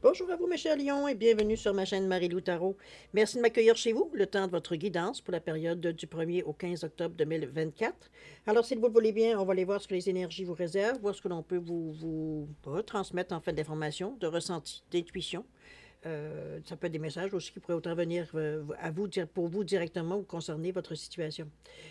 Bonjour à vous, mes chers lions, et bienvenue sur ma chaîne Marie-Lou Tarot. Merci de m'accueillir chez vous, le temps de votre guidance pour la période du 1er au 15 octobre 2024. Alors, si vous le voulez bien, on va aller voir ce que les énergies vous réservent, voir ce que l'on peut vous retransmettre en fait d'informations, de ressentis, d'intuition. Ça peut être des messages aussi qui pourraient autant venir à vous, pour vous directement ou concerner votre situation.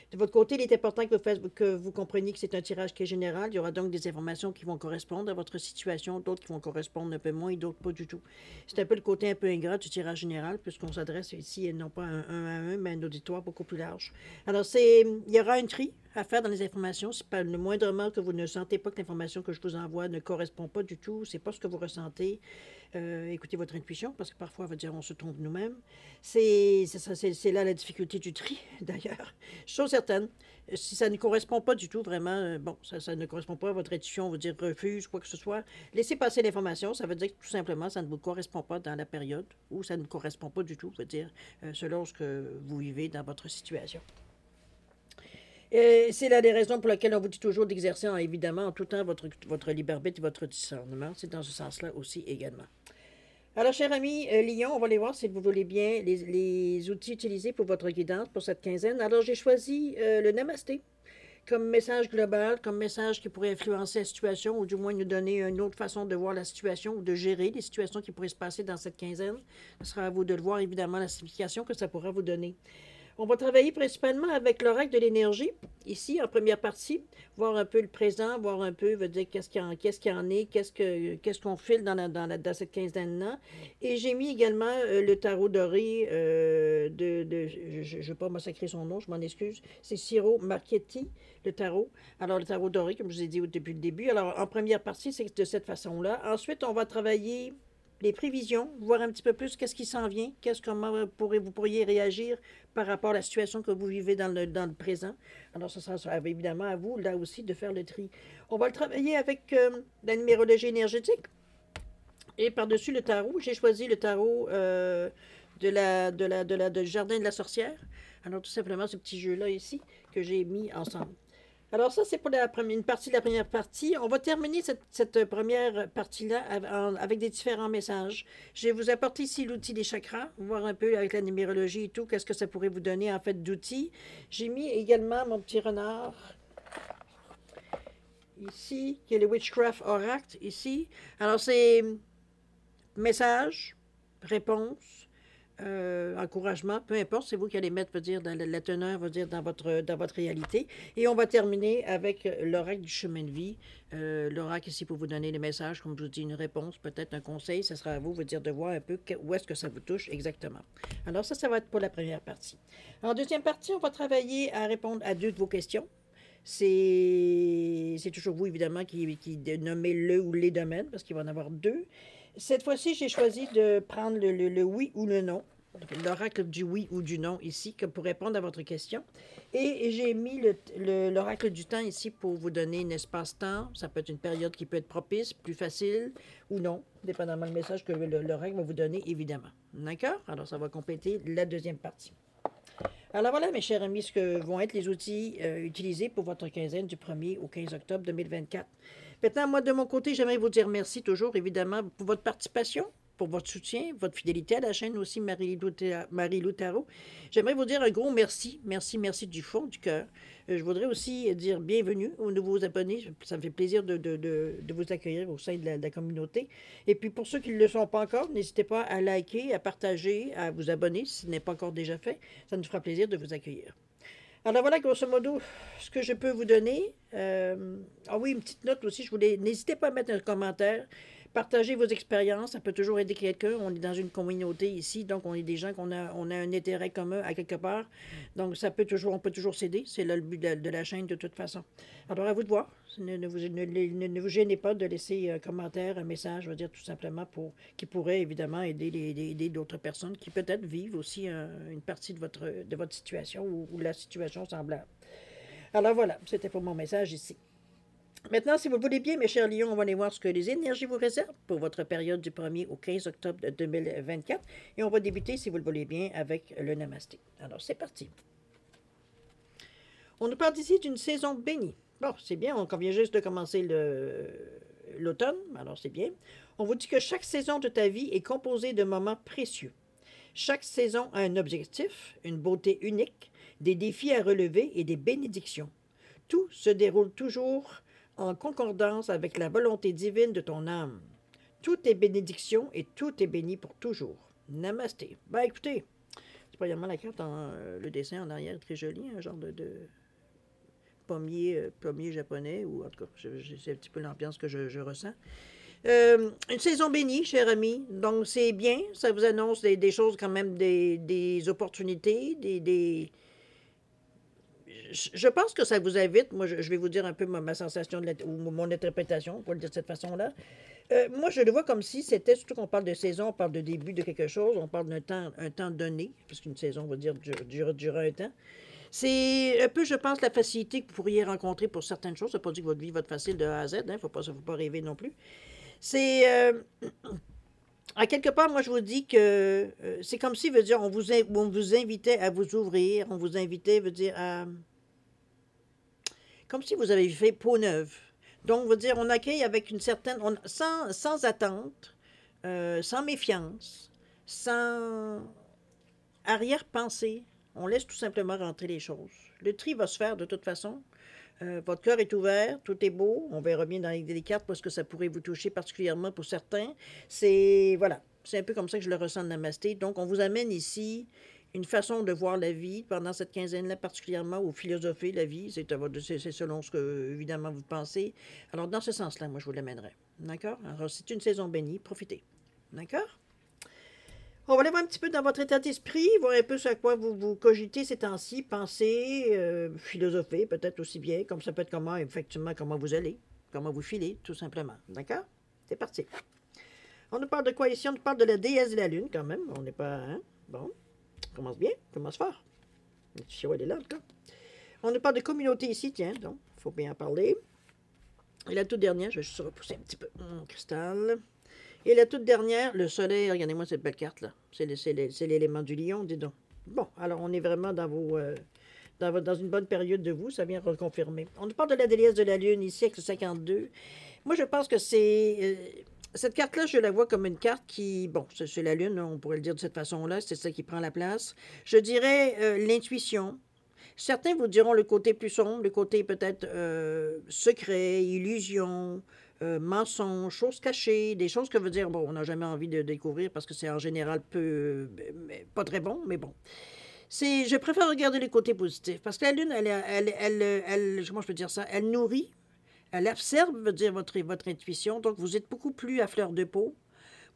De votre côté, il est important que vous compreniez que c'est un tirage qui est général. Il y aura donc des informations qui vont correspondre à votre situation, d'autres qui vont correspondre un peu moins et d'autres pas du tout. C'est un peu le côté un peu ingrat du tirage général, puisqu'on s'adresse ici non pas un à un, mais à un auditoire beaucoup plus large. Alors, il y aura un tri à faire dans les informations. Si pas le moindrement que vous ne sentez pas que l'information que je vous envoie ne correspond pas du tout, c'est pas ce que vous ressentez, écoutez votre intuition, parce que parfois, on va dire, on se trompe nous-mêmes. C'est là la difficulté du tri, d'ailleurs. Chose certaine, si ça ne correspond pas du tout, vraiment, bon, ça ne correspond pas à votre intuition, on va dire refuse, quoi que ce soit, laissez passer l'information, ça veut dire que tout simplement, ça ne vous correspond pas dans la période, ou ça ne correspond pas du tout, veut dire, selon ce que vous vivez dans votre situation. C'est là des raisons pour lesquelles on vous dit toujours d'exercer, évidemment, en tout temps, votre libre arbitre et votre discernement. C'est dans ce sens-là aussi également. Alors, cher ami Lyon, on va aller voir si vous voulez bien les outils utilisés pour votre guidance pour cette quinzaine. Alors, j'ai choisi le Namasté comme message global, comme message qui pourrait influencer la situation ou du moins nous donner une autre façon de voir la situation ou de gérer les situations qui pourraient se passer dans cette quinzaine. Ce sera à vous de le voir, évidemment, la signification que ça pourra vous donner. On va travailler principalement avec l'oracle de l'énergie, ici, en première partie, voir un peu le présent, voir un peu, veut dire qu'est-ce qu'il y en est, qu'est-ce qu'on file dans cette quinzaine-là. Et j'ai mis également le tarot doré je ne vais pas massacrer son nom, je m'en excuse, c'est Ciro Marchetti, le tarot. Alors, le tarot doré, comme je vous ai dit depuis le début. Alors, en première partie, c'est de cette façon-là. Ensuite, on va travailler les prévisions, voir un petit peu plus qu'est-ce qui s'en vient, comment vous pourriez réagir par rapport à la situation que vous vivez dans le présent. Alors, ça sera évidemment à vous, là aussi, de faire le tri. On va le travailler avec la numérologie énergétique. Et par-dessus le tarot, j'ai choisi le tarot du jardin de la sorcière. Alors, tout simplement, ce petit jeu-là ici, que j'ai mis ensemble. Alors ça, c'est pour une partie de la première partie. On va terminer cette première partie-là avec des différents messages. Je vais vous apporter ici l'outil des chakras, voir un peu avec la numérologie et tout, qu'est-ce que ça pourrait vous donner en fait d'outils. J'ai mis également mon petit renard ici, qui est le Witchcraft Oracle ici. Alors c'est message, réponse, encouragement, peu importe, c'est vous qui allez mettre, dire, dans la teneur, dire, dans votre réalité. Et on va terminer avec l'oracle du chemin de vie. L'oracle ici pour vous donner les messages, comme je vous dis, une réponse, peut-être un conseil, ça sera à vous, dire, de voir un peu où est-ce que ça vous touche exactement. Alors ça va être pour la première partie. En deuxième partie, on va travailler à répondre à deux de vos questions. C'est toujours vous, évidemment, qui nommez le ou les domaines, parce qu'il va en avoir deux. Cette fois-ci, j'ai choisi de prendre le oui ou le non, l'oracle du oui ou du non ici, pour répondre à votre question. Et j'ai mis l'oracle du temps ici pour vous donner un espace-temps. Ça peut être une période qui peut être propice, plus facile ou non, dépendamment du message que l'oracle va vous donner, évidemment. D'accord? Alors, ça va compléter la deuxième partie. Alors voilà, mes chers amis, ce que vont être les outils utilisés pour votre quinzaine du 1er au 15 octobre 2024. Maintenant, moi, de mon côté, j'aimerais vous dire merci toujours, évidemment, pour votre participation, pour votre soutien, votre fidélité à la chaîne aussi, Marie-Lou Tarot. J'aimerais vous dire un gros merci, merci du fond du cœur. Je voudrais aussi dire bienvenue aux nouveaux abonnés. Ça me fait plaisir de vous accueillir au sein de la communauté. Et puis, pour ceux qui ne le sont pas encore, n'hésitez pas à liker, à partager, à vous abonner si ce n'est pas encore déjà fait. Ça nous fera plaisir de vous accueillir. Alors voilà, grosso modo, ce que je peux vous donner. Ah oui, une petite note aussi, n'hésitez pas à mettre un commentaire, partagez vos expériences, ça peut toujours aider quelqu'un. On est dans une communauté ici, donc on est des gens on a un intérêt commun à quelque part. Donc on peut toujours s'aider, c'est là le but de la chaîne de toute façon. Alors à vous de voir, ne vous gênez pas de laisser un commentaire, un message, je veux dire tout simplement qui pourrait évidemment aider d'autres personnes qui peut-être vivent aussi une partie de votre situation ou la situation semblable. Alors voilà, c'était pour mon message ici. Maintenant, si vous le voulez bien, mes chers lions, on va aller voir ce que les énergies vous réservent pour votre période du 1er au 15 octobre 2024. Et on va débuter, si vous le voulez bien, avec le Namasté. Alors, c'est parti. On nous parle ici d'une saison bénie. Bon, c'est bien, on vient juste de commencer l'automne, alors c'est bien. On vous dit que chaque saison de ta vie est composée de moments précieux. Chaque saison a un objectif, une beauté unique, des défis à relever et des bénédictions. Tout se déroule toujours en concordance avec la volonté divine de ton âme. Tout est bénédiction et tout est béni pour toujours. Namasté. Ben écoutez, c'est pas vraiment la carte, le dessin en arrière est très joli, un genre de pommier japonais, ou en tout cas, c'est un petit peu l'ambiance que je ressens. Une saison bénie, cher ami. Donc, c'est bien. Ça vous annonce des choses quand même, des opportunités, Je pense que ça vous invite. Moi, je vais vous dire un peu ma sensation ou mon interprétation, pour le dire de cette façon-là. Moi, je le vois comme si c'était, surtout qu'on parle de saison, on parle de début de quelque chose, on parle un temps donné, parce qu'une saison, on va dire, durer un temps. C'est un peu, je pense, la facilité que vous pourriez rencontrer pour certaines choses. Ça ne veut pas dire que votre vie va être facile de A à Z, il ne faut pas rêver non plus. C'est, à quelque part, moi, je vous dis que c'est comme si, veut dire, on vous invitait à vous ouvrir, on vous invitait, veut dire, à... Comme si vous avez fait peau neuve. Donc, veut dire, on accueille avec une certaine... sans attente, sans méfiance, sans arrière-pensée. On laisse tout simplement rentrer les choses. Le tri va se faire de toute façon. Votre cœur est ouvert, tout est beau. On verra bien dans les cartes parce que ça pourrait vous toucher particulièrement pour certains. Voilà, c'est un peu comme ça que je le ressens de Namasté. Donc, on vous amène ici une façon de voir la vie pendant cette quinzaine-là particulièrement, ou philosopher la vie. C'est selon ce que, évidemment, vous pensez. Alors, dans ce sens-là, moi, je vous l'amènerai. D'accord? Alors, c'est une saison bénie. Profitez. D'accord? On va aller voir un petit peu dans votre état d'esprit, voir un peu sur quoi vous cogitez ces temps-ci, pensez, philosopher peut-être aussi bien, comme ça peut être comment, effectivement, comment vous allez, comment vous filez, tout simplement. D'accord? C'est parti. On nous parle de quoi ici? On nous parle de la déesse de la Lune, quand même. On n'est pas... Hein? Bon, commence bien, commence fort. L'intuition, elle est là, en tout cas. On nous parle de communauté ici, tiens, donc, il faut bien en parler. Et la toute dernière, je vais juste repousser un petit peu mon cristal. Et la toute dernière, le soleil, regardez-moi cette belle carte-là. C'est l'élément du lion, dis donc. Bon, alors on est vraiment dans une bonne période de vous, ça vient reconfirmer. On nous parle de la déesse de la Lune ici avec le 52. Moi, je pense que cette carte-là, je la vois comme une carte qui... Bon, c'est la Lune, on pourrait le dire de cette façon-là, c'est ça qui prend la place. Je dirais l'intuition. Certains vous diront le côté plus sombre, le côté peut-être secret, illusion, mensonges, choses cachées, des choses que veut dire, bon, on n'a jamais envie de découvrir parce que c'est en général pas très bon, mais bon. Je préfère regarder les côtés positifs parce que la Lune, comment je peux dire ça, elle nourrit, elle observe, veut dire, votre intuition, donc vous êtes beaucoup plus à fleur de peau,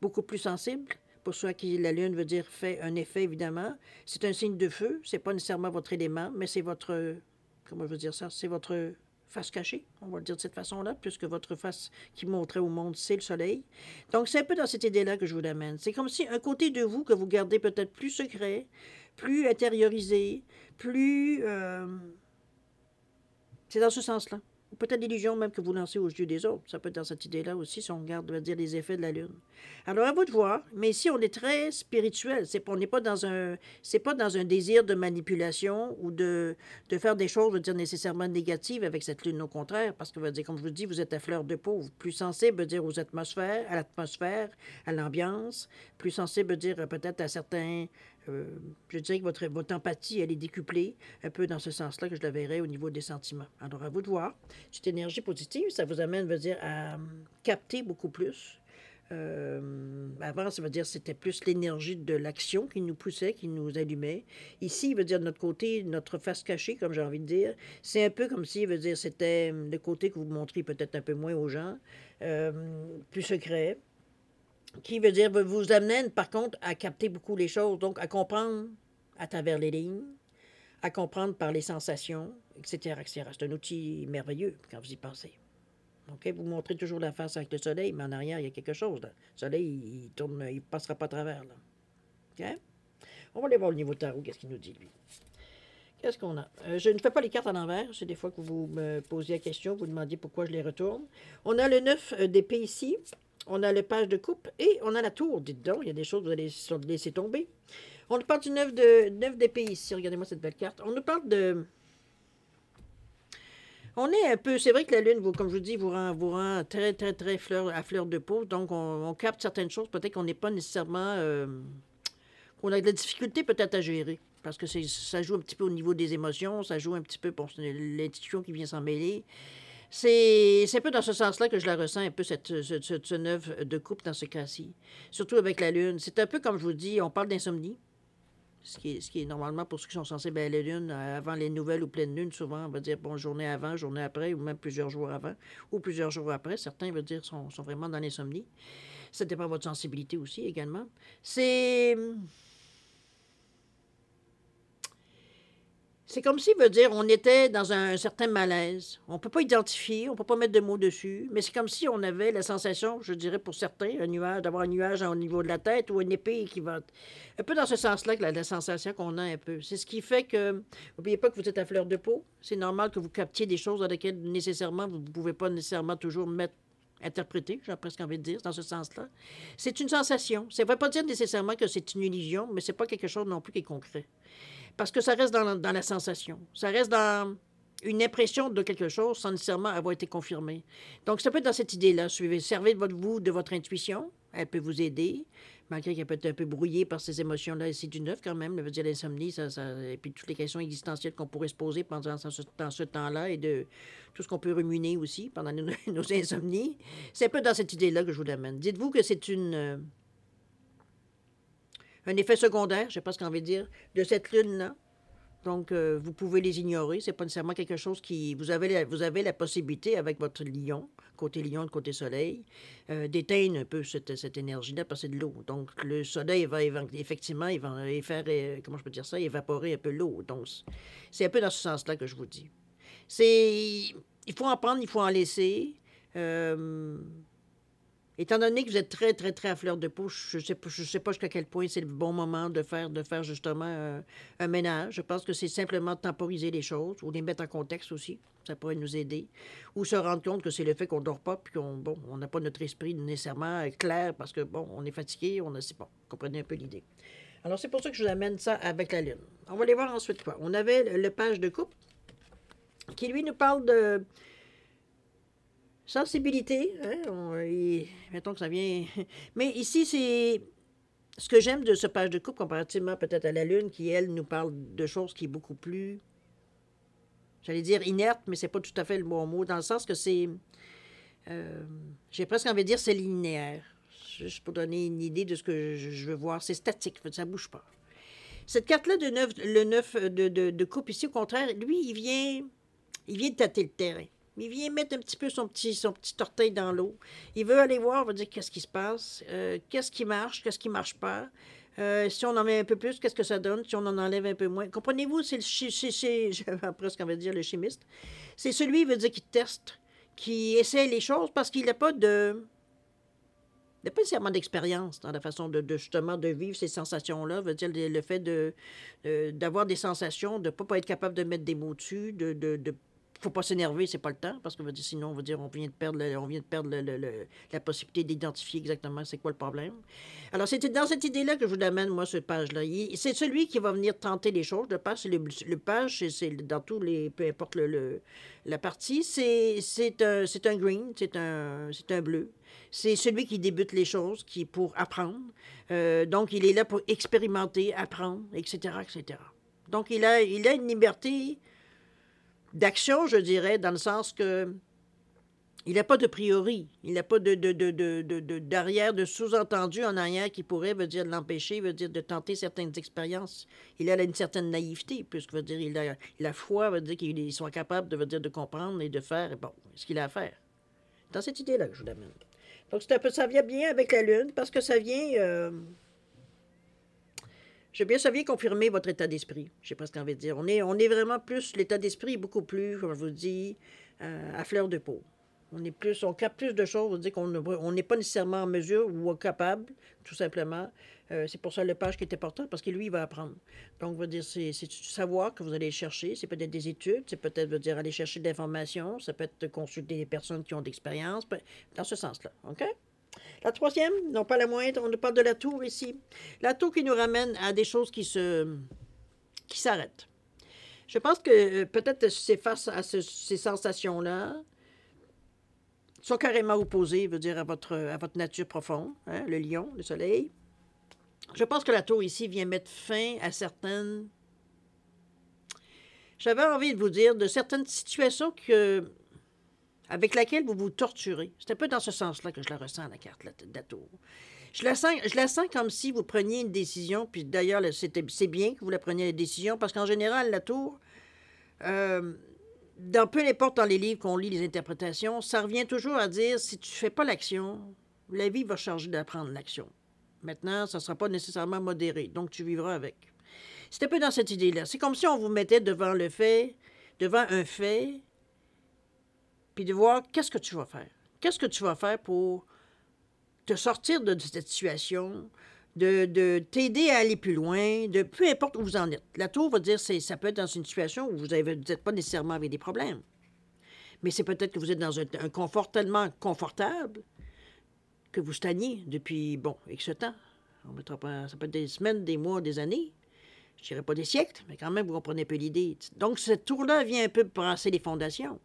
beaucoup plus sensible. Pour ceux à qui la Lune veut dire fait un effet, évidemment. C'est un signe de feu, c'est pas nécessairement votre élément, mais c'est votre, comment je veux dire ça, c'est votre face cachée, on va le dire de cette façon-là, puisque votre face qui montrait au monde, c'est le soleil. Donc, c'est un peu dans cette idée-là que je vous l'amène. C'est comme si un côté de vous que vous gardez peut-être plus secret, plus intériorisé, plus... c'est dans ce sens-là. Ou peut-être l'illusion même que vous lancez aux yeux des autres. Ça peut être dans cette idée-là aussi, si on regarde, on va dire, les effets de la Lune. Alors, à vous de voir. Mais ici, on est très spirituel. On n'est pas dans un... C'est pas dans un désir de manipulation ou de faire des choses, je veux dire, nécessairement négatives avec cette Lune. Au contraire, parce que, veut dire, comme je vous dis, vous êtes à fleur de peau. Plus sensible, veut dire, aux atmosphères, à l'ambiance. Plus sensible, veut dire, peut-être à certains... je dirais que votre empathie, elle est décuplée, un peu dans ce sens-là que je la verrais au niveau des sentiments. Alors, à vous de voir. Cette énergie positive, ça vous amène, veut dire, à capter beaucoup plus. Avant, ça veut dire c'était plus l'énergie de l'action qui nous poussait, qui nous allumait. Ici, veut dire de notre côté, notre face cachée, comme j'ai envie de dire, c'est un peu comme si, veut dire, c'était le côté que vous montriez peut-être un peu moins aux gens, plus secret, qui veut dire vous amène par contre à capter beaucoup les choses, donc à comprendre à travers les lignes, à comprendre par les sensations, etc., etc. C'est un outil merveilleux quand vous y pensez. OK? Vous montrez toujours la face avec le soleil, mais en arrière, il y a quelque chose. Là. Le soleil, il tourne, il ne passera pas à travers. Là. OK? On va aller voir le niveau tarot, qu'est-ce qu'il nous dit, lui. Qu'est-ce qu'on a? Je ne fais pas les cartes à l'envers. C'est des fois que vous me posiez la question, vous demandiez pourquoi je les retourne. On a le 9 d'épée ici. On a le page de coupe et on a la tour. Dites donc, il y a des choses que vous allez laisser tomber. On nous parle du 9 d'épée ici. Regardez-moi cette belle carte. On nous parle de... On est un peu, c'est vrai que la Lune, comme je vous dis, vous rend très, très, très à fleur de peau. Donc, on capte certaines choses, peut-être qu'on n'est pas nécessairement, qu'on a de la difficulté peut-être à gérer. Parce que ça joue un petit peu au niveau des émotions, ça joue un petit peu pour l'intuition qui vient s'en mêler. C'est un peu dans ce sens-là que je la ressens, un peu ce neuf de couple dans ce cas-ci. Surtout avec la Lune. C'est un peu comme je vous dis, on parle d'insomnie. Ce qui est normalement pour ceux qui sont sensibles à la Lune, avant les nouvelles ou pleines lunes, souvent on va dire bon, journée avant, journée après, ou même plusieurs jours avant, ou plusieurs jours après. Certains, veut dire, sont vraiment dans l'insomnie. Ça dépend de votre sensibilité aussi également. C'est comme s'il veut dire on était dans un certain malaise. On ne peut pas identifier, on ne peut pas mettre de mots dessus, mais c'est comme si on avait la sensation, je dirais pour certains, d'avoir un nuage au niveau de la tête ou une épée qui va... Un peu dans ce sens-là que la sensation qu'on a un peu. C'est ce qui fait que... N'oubliez pas que vous êtes à fleur de peau. C'est normal que vous captiez des choses dans lesquelles nécessairement vous ne pouvez pas nécessairement toujours mettre interpréter, j'ai presque envie de dire, dans ce sens-là. C'est une sensation. Ça ne veut pas dire nécessairement que c'est une illusion, mais ce n'est pas quelque chose non plus qui est concret. Parce que ça reste dans la sensation. Ça reste dans une impression de quelque chose sans nécessairement avoir été confirmé. Donc, ça peut être dans cette idée-là. Servez de votre intuition. Elle peut vous aider, malgré qu'elle peut être un peu brouillée par ces émotions-là. Et c'est du neuf quand même. Ça veut dire l'insomnie, et puis toutes les questions existentielles qu'on pourrait se poser pendant ce temps-là et de tout ce qu'on peut ruminer aussi pendant nos insomnies. C'est un peu dans cette idée-là que je vous l'amène. Dites-vous que c'est un effet secondaire, je sais pas ce qu'on veut dire, de cette lune-là. Donc, vous pouvez les ignorer. C'est pas nécessairement quelque chose qui... Vous avez la possibilité, avec votre lion, côté soleil, d'éteindre un peu cette énergie-là, parce que c'est de l'eau. Donc, le soleil va effectivement, il va faire, comment je peux dire ça, évaporer un peu l'eau. Donc, c'est un peu dans ce sens-là que je vous dis. Il faut en prendre, il faut en laisser. Étant donné que vous êtes très, très, très à fleur de peau, je ne sais pas jusqu'à quel point c'est le bon moment de faire justement un ménage. Je pense que c'est simplement de temporiser les choses ou les mettre en contexte aussi. Ça pourrait nous aider. Ou se rendre compte que c'est le fait qu'on ne dort pas puis on n'a pas notre esprit nécessairement clair parce que, on est fatigué, c'est bon. Comprenez un peu l'idée. Alors, c'est pour ça que je vous amène ça avec la Lune. On va aller voir ensuite quoi. On avait le page de couple qui, lui, nous parle de... sensibilité, hein, mettons que ça vient... Mais ici, c'est ce que j'aime de ce page de couple, comparativement peut-être à la Lune, qui, elle, nous parle de choses qui est beaucoup plus, j'allais dire inerte, mais c'est pas tout à fait le bon mot, dans le sens que c'est... j'ai presque envie de dire c'est linéaire. Juste pour donner une idée de ce que je veux voir. C'est statique, ça bouge pas. Cette carte-là, le 9 de couple, ici, au contraire, lui, il vient tâter le terrain. Il vient mettre un petit peu son petit orteil dans l'eau. Il veut aller voir, il va dire qu'est-ce qui se passe, qu'est-ce qui marche pas. Si on en met un peu plus, qu'est-ce que ça donne? Si on en enlève un peu moins. Comprenez-vous, c'est presque on va dire le chimiste. C'est celui, il veut dire, qui teste, qui essaie les choses parce qu'il n'a pas nécessairement d'expérience dans la façon justement de vivre ces sensations-là. Veut dire le fait d'avoir des sensations, de ne pas être capable de mettre des mots dessus, faut pas s'énerver, c'est pas le temps, parce que sinon, on va dire, on vient de perdre la possibilité d'identifier exactement c'est quoi le problème. Alors, c'était dans cette idée-là que je vous amène, moi, cette page-là. C'est celui qui va venir tenter les choses. Le page, c'est dans tous les... Peu importe la partie, c'est un green, c'est un bleu. C'est celui qui débute les choses, qui est pour apprendre. Donc, il est là pour expérimenter, apprendre, etc., etc. Donc, il a une liberté d'action, je dirais, dans le sens que il n'a pas de priori, il n'a pas d'arrière, de sous-entendu en arrière qui pourrait, veut dire, l'empêcher, veut dire, de tenter certaines expériences. Il a une certaine naïveté, puisque, veut dire, il a la foi, veut dire qu'il soit capable de, veut dire, de comprendre et de faire, ce qu'il a à faire. Dans cette idée-là que je vous l'amène. Donc, ça vient bien avec la Lune, parce que ça vient... ça vient confirmer votre état d'esprit, je sais pas ce qu'on veut dire. On est vraiment plus, l'état d'esprit est beaucoup plus, comme je vous dis, à fleur de peau. On capte plus de choses, on dit qu'on n'est pas nécessairement en mesure ou capable, tout simplement. C'est pour ça le page qui est important, parce que lui, il va apprendre. Donc, veut dire, c'est du savoir que vous allez chercher, c'est peut-être des études, c'est peut-être, veut dire, aller chercher de l'information, ça peut être consulter des personnes qui ont d'expérience, dans ce sens-là, OK? La troisième, non pas la moindre, on nous parle de la tour ici. La tour qui nous ramène à des choses qui s'arrêtent. Je pense que peut-être c'est face à ces sensations-là, sont carrément opposées, veut dire, à votre nature profonde, hein, le lion, le soleil. Je pense que la tour ici vient mettre fin à certaines... J'avais envie de vous dire de certaines situations avec lesquelles vous vous torturez. C'est un peu dans ce sens-là que je la ressens, la carte de la tour. Je la sens comme si vous preniez une décision, puis d'ailleurs, c'est bien que vous la preniez la décision, parce qu'en général, la tour, peu importe dans les livres qu'on lit, les interprétations, ça revient toujours à dire, si tu ne fais pas l'action, la vie va charger d'apprendre l'action. Maintenant, ça ne sera pas nécessairement modéré, donc tu vivras avec. C'est un peu dans cette idée-là. C'est comme si on vous mettait devant un fait, puis de voir qu'est-ce que tu vas faire. Qu'est-ce que tu vas faire pour te sortir de cette situation, de t'aider à aller plus loin, de peu importe où vous en êtes. La tour va dire, ça peut être dans une situation où vous n'êtes pas nécessairement avec des problèmes. Mais c'est peut-être que vous êtes dans un confort tellement confortable que vous stagnez depuis, X temps. Ça peut être des semaines, des mois, des années. Je dirais pas des siècles, mais quand même, vous comprenez un peu l'idée. Donc, cette tour-là vient un peu brasser les fondations.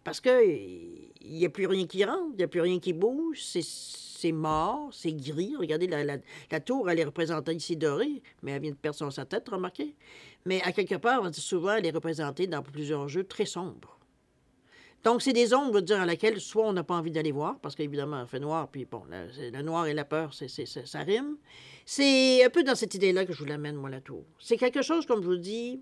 Parce que il n'y a plus rien qui rentre, il n'y a plus rien qui bouge, c'est mort, c'est gris. Regardez, la tour, elle est représentée ici dorée, mais elle vient de perdre sa tête, remarquez. Mais à quelque part, souvent, elle est représentée dans plusieurs jeux très sombres. Donc, c'est des ombres, à laquelle soit on n'a pas envie d'aller voir, parce qu'évidemment, il fait noir, puis le noir et la peur, ça rime. C'est un peu dans cette idée-là que je vous l'amène, moi, la tour. C'est quelque chose, comme je vous dis,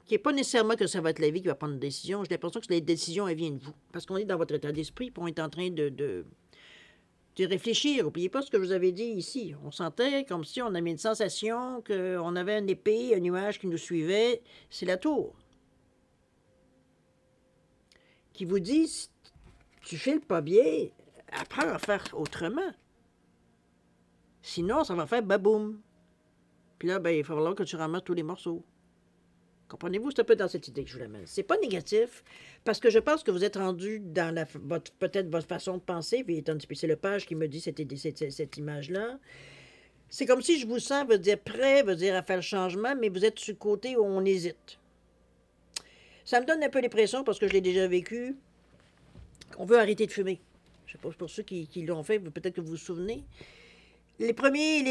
qui n'est pas nécessairement que ça va être la vie qui va prendre une décision. J'ai l'impression que les décisions, elles viennent de vous. Parce qu'on est dans votre état d'esprit, puis on est en train de réfléchir. N'oubliez pas ce que je vous avais dit ici. On sentait comme si on avait une sensation qu'on avait une épée, un nuage qui nous suivait. C'est la tour. Qui vous dit, si tu files pas bien, apprends à faire autrement. Sinon, ça va faire baboum. Puis là, il va falloir que tu ramasses tous les morceaux. Comprenez-vous? C'est un peu dans cette idée que je vous l'amène. C'est pas négatif, parce que je pense que vous êtes rendu dans peut-être votre façon de penser, puis c'est le page qui me dit cette image-là. C'est comme si je vous sens, veut dire prêt, veut dire à faire le changement, mais vous êtes sur le côté où on hésite. Ça me donne un peu l'impression, parce que je l'ai déjà vécu, qu'on veut arrêter de fumer. Je sais pas, pour ceux qui l'ont fait, peut-être que vous vous souvenez. Les premiers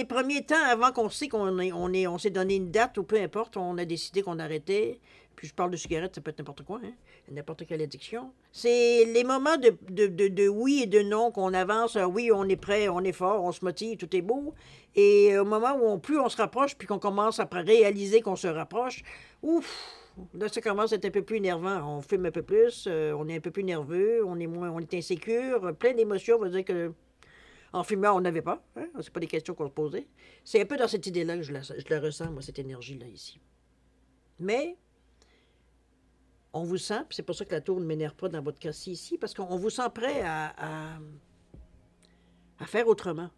temps, avant qu'on sait on s'est donné une date ou peu importe, on a décidé qu'on arrêtait. Puis je parle de cigarettes, ça peut être n'importe quoi, hein? N'importe quelle addiction. C'est les moments de oui et de non qu'on avance. Oui, on est prêt, on est fort, on se motive, tout est beau. Et au moment où plus on se rapproche, puis qu'on commence à réaliser qu'on se rapproche, ouf! Là, ça commence à être un peu plus énervant. On fume un peu plus, on est un peu plus nerveux, on est insécure, plein d'émotions. On va dire que en fumant, on n'avait pas. Hein? C'est pas des questions qu'on se posait. C'est un peu dans cette idée-là que je la ressens, moi, cette énergie-là, ici. Mais, on vous sent, puis c'est pour ça que la tour ne m'énerve pas dans votre cas-ci ici, parce qu'on vous sent prêt à faire autrement,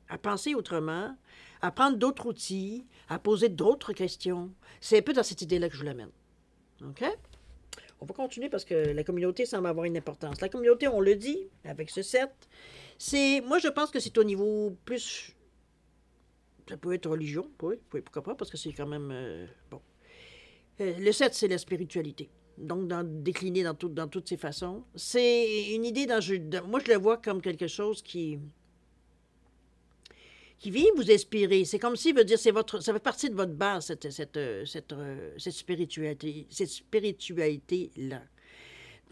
à penser autrement, à prendre d'autres outils, à poser d'autres questions. C'est un peu dans cette idée-là que je vous l'amène. OK? On va continuer parce que la communauté semble avoir une importance. La communauté, on le dit, avec ce 7, moi, je pense que c'est au niveau plus... Ça peut être religion, oui, pourquoi pas, parce que c'est quand même... le 7, c'est la spiritualité. Donc, décliné dans toutes ses façons. C'est une idée moi, je le vois comme quelque chose qui vient vous inspirer. C'est comme si, veut dire, ça fait partie de votre base, cette spiritualité-là.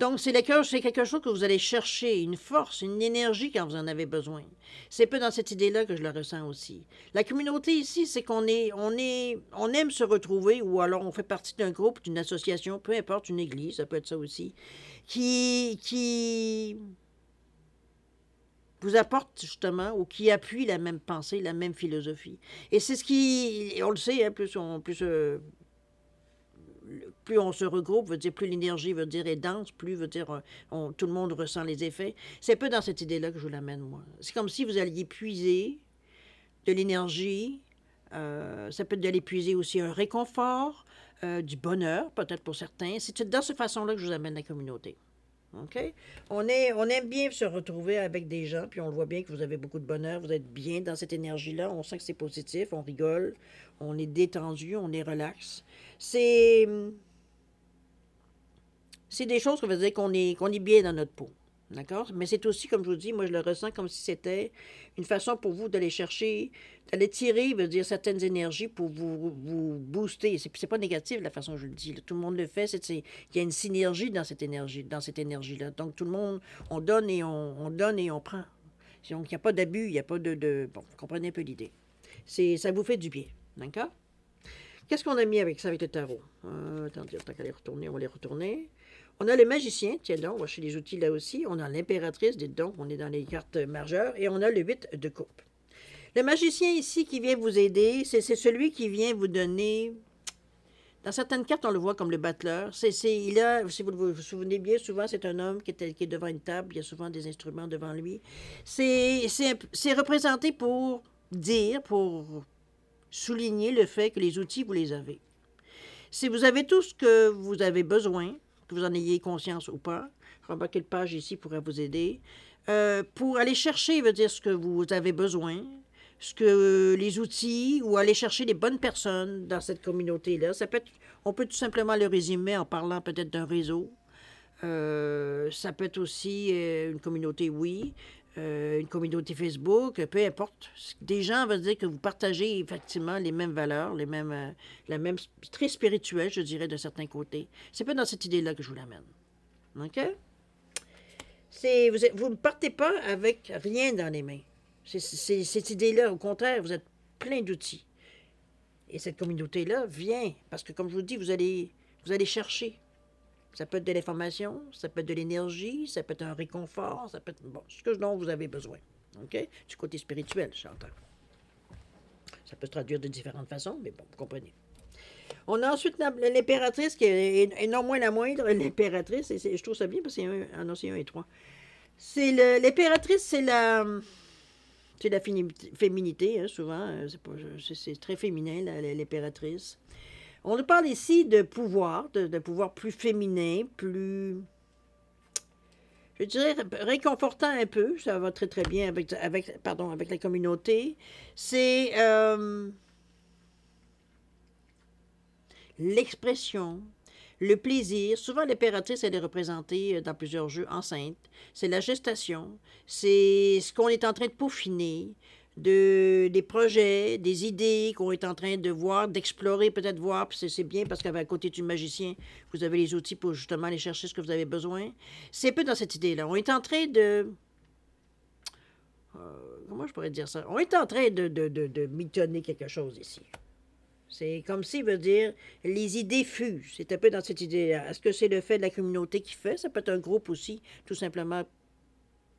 Donc, c'est quelque chose que vous allez chercher, une force, une énergie quand vous en avez besoin. C'est un peu dans cette idée-là que je la ressens aussi. La communauté ici, c'est qu'on aime se retrouver, ou alors on fait partie d'un groupe, d'une association, peu importe, une église, ça peut être ça aussi, qui vous apporte justement, ou qui appuie la même pensée, la même philosophie. Et c'est on le sait, hein, plus on se regroupe, veut dire plus l'énergie veut dire est dense, plus veut dire tout le monde ressent les effets. C'est un peu dans cette idée-là que je vous l'amène, moi. C'est comme si vous alliez puiser de l'énergie, ça peut être d'aller puiser aussi un réconfort, du bonheur, peut-être pour certains. C'est dans cette façon-là que je vous amène la communauté. OK? On aime bien se retrouver avec des gens, puis on le voit bien que vous avez beaucoup de bonheur, vous êtes bien dans cette énergie-là, on sent que c'est positif, on rigole, on est détendu, on est relax. C'est des choses qui veut dire qu'on est bien dans notre peau. D'accord? Mais c'est aussi, comme je vous dis, moi je le ressens comme si c'était une façon pour vous d'aller chercher, d'aller tirer, veut dire certaines énergies pour vous booster. C'est pas négatif la façon dont je le dis. Là. Tout le monde le fait. Il y a une synergie dans cette énergie-là. Donc tout le monde, on donne et on donne et on prend. Donc il n'y a pas d'abus, il n'y a pas de. Bon, vous comprenez un peu l'idée. Ça vous fait du bien. D'accord? Qu'est-ce qu'on a mis avec ça, avec le tarot? Attendez, tant qu'à les retourner, on va les retourner. On a le magicien, tiens donc, on va chez les outils là aussi. On a l'impératrice, dites donc, on est dans les cartes majeures. Et on a le 8 de coupe. Le magicien ici qui vient vous aider, c'est celui qui vient vous donner... Dans certaines cartes, on le voit comme le battleur. Il a, si vous souvenez bien, souvent, c'est un homme qui est devant une table. Il y a souvent des instruments devant lui. C'est représenté pour dire, pour souligner le fait que les outils, vous les avez. Si vous avez tout ce que vous avez besoin, que vous en ayez conscience ou pas, je vois quelle page ici pourrait vous aider, pour aller chercher, veut dire ce que vous avez besoin, ce que les outils, ou aller chercher les bonnes personnes dans cette communauté-là. On peut tout simplement le résumer en parlant peut-être d'un réseau. Ça peut être aussi une communauté, oui, une communauté Facebook, peu importe. Des gens veulent dire que vous partagez effectivement les mêmes valeurs, la même très spirituelle, je dirais, de certains côtés. C'est pas dans cette idée-là que je vous l'amène. OK? Vous ne partez pas avec rien dans les mains. C'est cette idée-là, au contraire, vous êtes plein d'outils. Et cette communauté-là vient, parce que comme je vous dis, vous allez chercher. Ça peut être de l'information, ça peut être de l'énergie, ça peut être un réconfort, ça peut être ce dont vous avez besoin. OK? Du côté spirituel, j'entends. Ça peut se traduire de différentes façons, mais bon, vous comprenez. On a ensuite l'impératrice, qui est non moins la moindre, l'impératrice, et je trouve ça bien parce qu'il y a c'est 1 et 3. L'impératrice, c'est la féminité, hein, souvent. C'est très féminin, l'impératrice. On nous parle ici de pouvoir, de pouvoir plus féminin, plus, je dirais, réconfortant un peu. Ça va très, très bien avec la communauté. C'est l'expression, le plaisir. Souvent, l'impératrice, elle est représentée dans plusieurs jeux enceinte. C'est la gestation. C'est ce qu'on est en train de peaufiner. Des projets, des idées qu'on est en train de voir, d'explorer, peut-être voir, puis c'est bien parce qu'à côté du magicien, vous avez les outils pour justement aller chercher ce que vous avez besoin. C'est un peu dans cette idée-là. On est en train de... comment je pourrais dire ça? On est en train de mitonner quelque chose ici. C'est comme s'il veut dire, les idées fusent. C'est un peu dans cette idée-là. Est-ce que c'est le fait de la communauté qui fait? Ça peut être un groupe aussi, tout simplement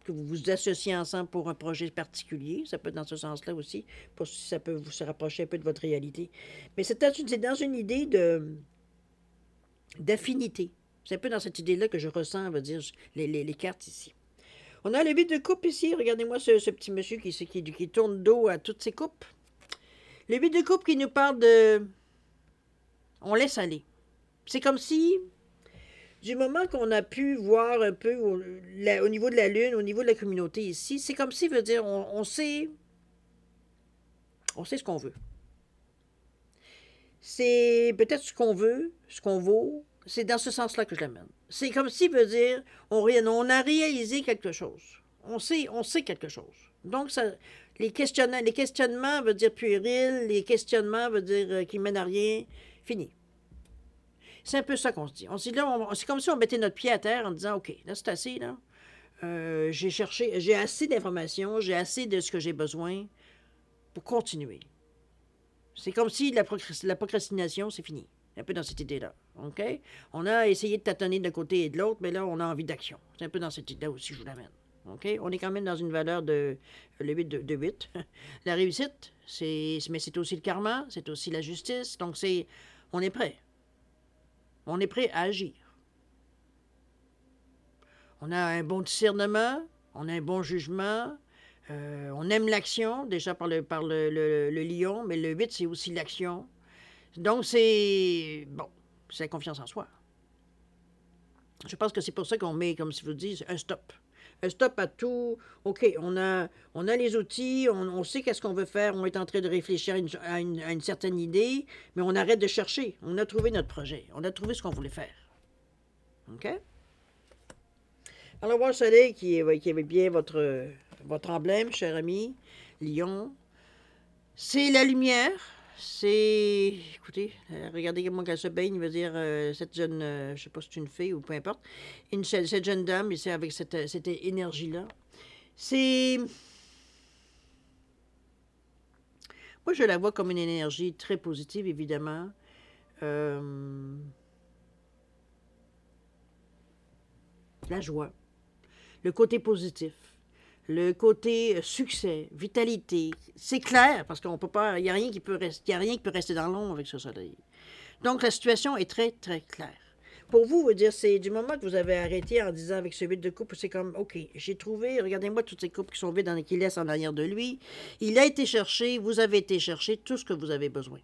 que vous vous associez ensemble pour un projet particulier. Ça peut être dans ce sens-là aussi, pour si ça peut vous se rapprocher un peu de votre réalité. Mais c'est dans une idée d'affinité. C'est un peu dans cette idée-là que je ressens, on va dire, les cartes ici. On a le 8 de coupe ici. Regardez-moi ce petit monsieur qui tourne dos à toutes ses coupes. Le 8 de coupe qui nous parle de... On laisse aller. C'est comme si... Du moment qu'on a pu voir un peu au niveau de la Lune, au niveau de la communauté ici, c'est comme si, veut dire, on sait ce qu'on veut. C'est peut-être ce qu'on veut, ce qu'on vaut. C'est dans ce sens-là que je l'amène. C'est comme si, veut dire, on a réalisé quelque chose. On sait quelque chose. Donc, les questionnements veut dire puéril, les questionnements veut dire qui mènent à rien. Fini. C'est un peu ça qu'on se dit. On se dit là, c'est comme si on mettait notre pied à terre en disant, OK, là, c'est assez, là. J'ai assez d'informations, j'ai assez de ce que j'ai besoin pour continuer. C'est comme si la procrastination, c'est fini. Un peu dans cette idée-là. OK? On a essayé de tâtonner d'un côté et de l'autre, mais là, on a envie d'action. C'est un peu dans cette idée-là aussi, je vous l'amène. OK? On est quand même dans une valeur de 8. La réussite, mais c'est aussi le karma, c'est aussi la justice. Donc, on est prêt. On est prêt à agir. On a un bon discernement, on a un bon jugement, on aime l'action, déjà par le lion, mais le 8, c'est aussi l'action. Donc, c'est la confiance en soi. Je pense que c'est pour ça qu'on met, comme si vous dites, un stop. Un stop à tout. OK, on a les outils, on sait qu'est-ce qu'on veut faire, on est en train de réfléchir à une certaine idée, mais on arrête de chercher. On a trouvé notre projet. On a trouvé ce qu'on voulait faire. OK? Alors, voir le soleil qui avait bien votre emblème, cher ami, Lion. C'est la lumière. C'est. Écoutez, regardez comment elle se baigne, veut dire cette jeune, je ne sais pas si c'est une fille ou peu importe, cette jeune dame, ici, avec cette énergie-là. C'est. Moi, je la vois comme une énergie très positive, évidemment. La joie, le côté positif, le côté succès, vitalité. C'est clair, parce qu'on peut pas, il n'y a rien qui peut rester dans l'ombre avec ce soleil. Donc, la situation est très, très claire. Pour vous, dire, c'est du moment que vous avez arrêté en disant avec ce 8 de coupe, c'est comme, OK, j'ai trouvé, regardez-moi toutes ces coupes qui sont vides, qu'il laisse en arrière de lui. Il a été cherché, vous avez été chercher tout ce que vous avez besoin.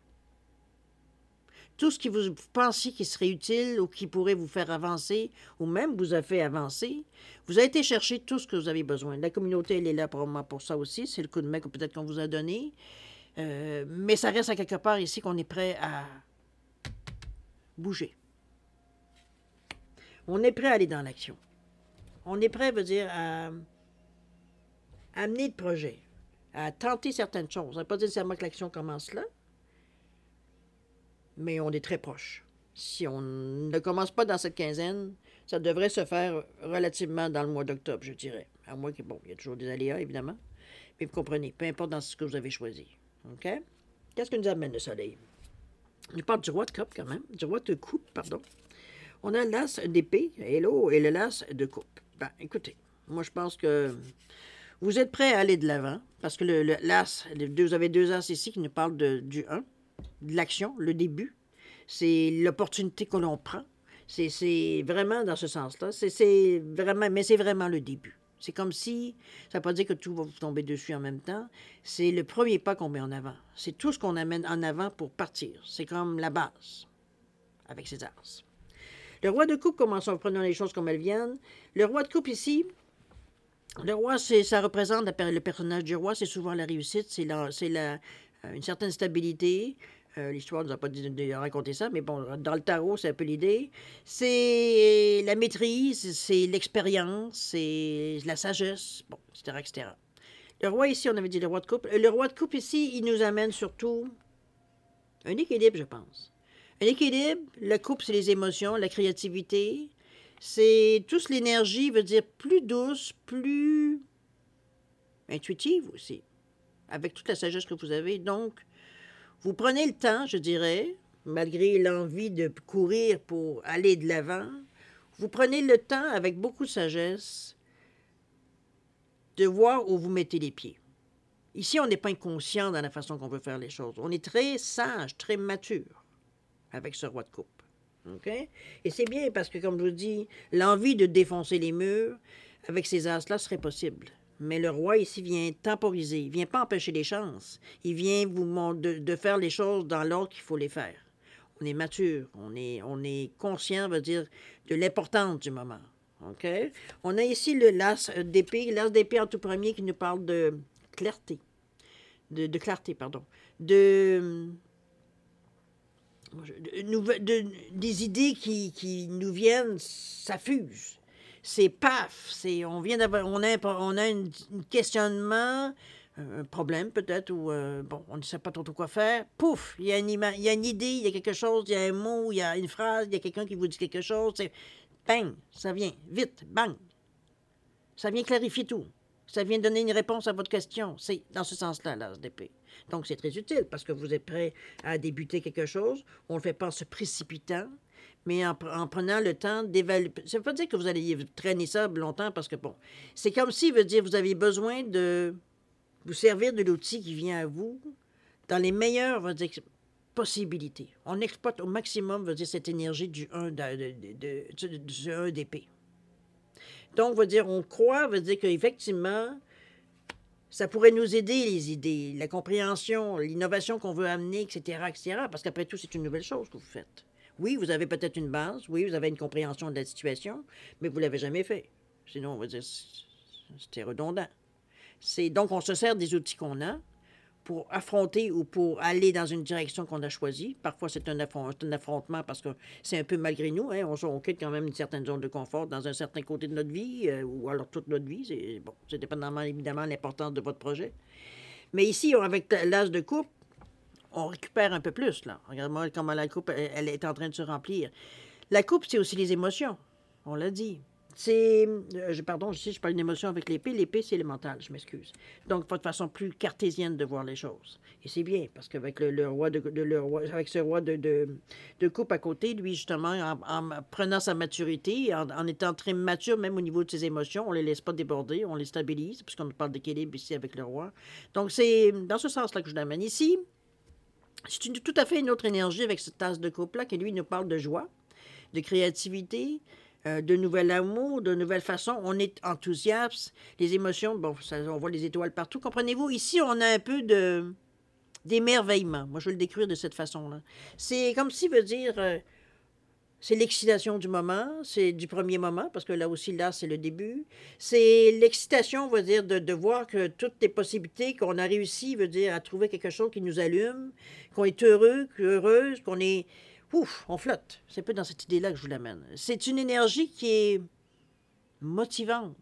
Tout ce qui vous pensez qui serait utile ou qui pourrait vous faire avancer, ou même vous a fait avancer, vous avez été chercher tout ce que vous avez besoin. La communauté, elle est là probablement pour ça aussi. C'est le coup de main que peut-être qu'on vous a donné. Mais ça reste à quelque part ici qu'on est prêt à bouger. On est prêt à aller dans l'action. On est prêt, veut dire, à amener le projet, à tenter certaines choses. Ça ne veut pas nécessairement que l'action commence là, mais on est très proche. Si on ne commence pas dans cette quinzaine, ça devrait se faire relativement dans le mois d'octobre, je dirais. À moins que, bon, il y a toujours des aléas, évidemment. Mais vous comprenez, peu importe dans ce que vous avez choisi. OK? Qu'est-ce que nous amène le soleil? Il parle du roi de coupe, quand même. Du roi de coupe, pardon. On a l'as d'épée, hello, et le l'as de coupe. Ben, écoutez, moi, je pense que vous êtes prêts à aller de l'avant, parce que l'as, vous avez deux as ici qui nous parlent du 1, de l'action, le début. C'est l'opportunité que l'on prend. C'est vraiment dans ce sens-là. C'est vraiment le début. C'est comme si, ça ne veut pas dire que tout va vous tomber dessus en même temps. C'est le premier pas qu'on met en avant. C'est tout ce qu'on amène en avant pour partir. C'est comme la base, avec ses as. Le roi de coupe, commençons en prenant les choses comme elles viennent. Le roi de coupe ici, le roi, ça représente le personnage du roi, c'est souvent la réussite, c'est une certaine stabilité. L'histoire ne nous a pas dit de raconter ça, mais bon, dans le tarot, c'est un peu l'idée. C'est la maîtrise, c'est l'expérience, c'est la sagesse, bon, etc., etc. Le roi ici, on avait dit le roi de coupe. Le roi de coupe ici, il nous amène surtout un équilibre, je pense. Un équilibre, la coupe, c'est les émotions, la créativité. C'est toute l'énergie, veut dire plus douce, plus intuitive aussi, avec toute la sagesse que vous avez. Donc, vous prenez le temps, je dirais, malgré l'envie de courir pour aller de l'avant, vous prenez le temps, avec beaucoup de sagesse, de voir où vous mettez les pieds. Ici, on n'est pas inconscient dans la façon qu'on veut faire les choses. On est très sage, très mature avec ce roi de coupe. OK? Et c'est bien parce que, comme je vous dis, l'envie de défoncer les murs avec ces as-là serait possible. Mais le roi ici vient temporiser. Il ne vient pas empêcher les chances. Il vient vous montrer de faire les choses dans l'ordre qu'il faut les faire. On est mature. On est conscient, veut dire, de l'importance du moment. OK? On a ici le l'as d'épée. L'as d'épée en tout premier qui nous parle de clarté. De clarté, pardon. Des idées qui nous viennent, ça fuse. C'est paf, on vient d'avoir, on a un questionnement, un problème peut-être, ou bon, on ne sait pas trop quoi faire. Pouf, il y a une idée, il y a quelque chose, il y a un mot, il y a une phrase, il y a quelqu'un qui vous dit quelque chose, c'est bang, ça vient, vite, bang. Ça vient clarifier tout. Ça vient donner une réponse à votre question. C'est dans ce sens-là, l'as d'épée. Donc, c'est très utile parce que vous êtes prêt à débuter quelque chose. On ne le fait pas en se précipitant, mais en prenant le temps d'évaluer. Ça ne veut pas dire que vous allez traîner ça longtemps parce que, bon, c'est comme si, veut dire, vous avez besoin de vous servir de l'outil qui vient à vous dans les meilleures, veut dire, possibilités. On exploite au maximum, veut dire, cette énergie du 1 d'épée. Donc, veut dire, on croit, veut dire qu'effectivement, ça pourrait nous aider, les idées, la compréhension, l'innovation qu'on veut amener, etc., etc., parce qu'après tout, c'est une nouvelle chose que vous faites. Oui, vous avez peut-être une base, oui, vous avez une compréhension de la situation, mais vous ne l'avez jamais fait. Sinon, on va dire, c'était redondant. Donc, on se sert des outils qu'on a pour affronter ou pour aller dans une direction qu'on a choisie. Parfois, c'est un affrontement parce que c'est un peu malgré nous. Hein? On quitte quand même une certaine zone de confort dans un certain côté de notre vie, ou alors toute notre vie. C'est dépendamment, évidemment, de l'importance de votre projet. Mais ici, avec l'as de coupe, on récupère un peu plus. Là. Regarde-moi comment la coupe, elle est en train de se remplir. La coupe, c'est aussi les émotions. On l'a dit. Pardon, je parle d'une émotion avec l'épée. L'épée, c'est le mental, je m'excuse. Donc, votre façon plus cartésienne de voir les choses. Et c'est bien, parce qu'avec le roi avec ce roi de coupe à côté, lui, justement, en prenant sa maturité, en étant très mature, même au niveau de ses émotions, on ne les laisse pas déborder, on les stabilise, puisqu'on parle d'équilibre ici avec le roi. Donc, c'est dans ce sens-là que je l'amène ici. C'est tout à fait une autre énergie avec cette tasse de coupe-là, qui, lui, nous parle de joie, de créativité, de nouvel amour, de nouvelles façons. On est enthousiaste. Les émotions, bon, on voit les étoiles partout. Comprenez-vous? Ici, on a un peu d'émerveillement. Moi, je veux le décrire de cette façon-là. C'est comme si veut dire... c'est l'excitation du moment, c'est du premier moment, parce que là aussi, là, c'est le début. C'est l'excitation, on va dire, de voir que toutes les possibilités qu'on a réussi, veut dire, à trouver quelque chose qui nous allume, qu'on est heureux, heureuse, qu'on est... Ouf, on flotte. C'est un peu dans cette idée-là que je vous l'amène. C'est une énergie qui est motivante,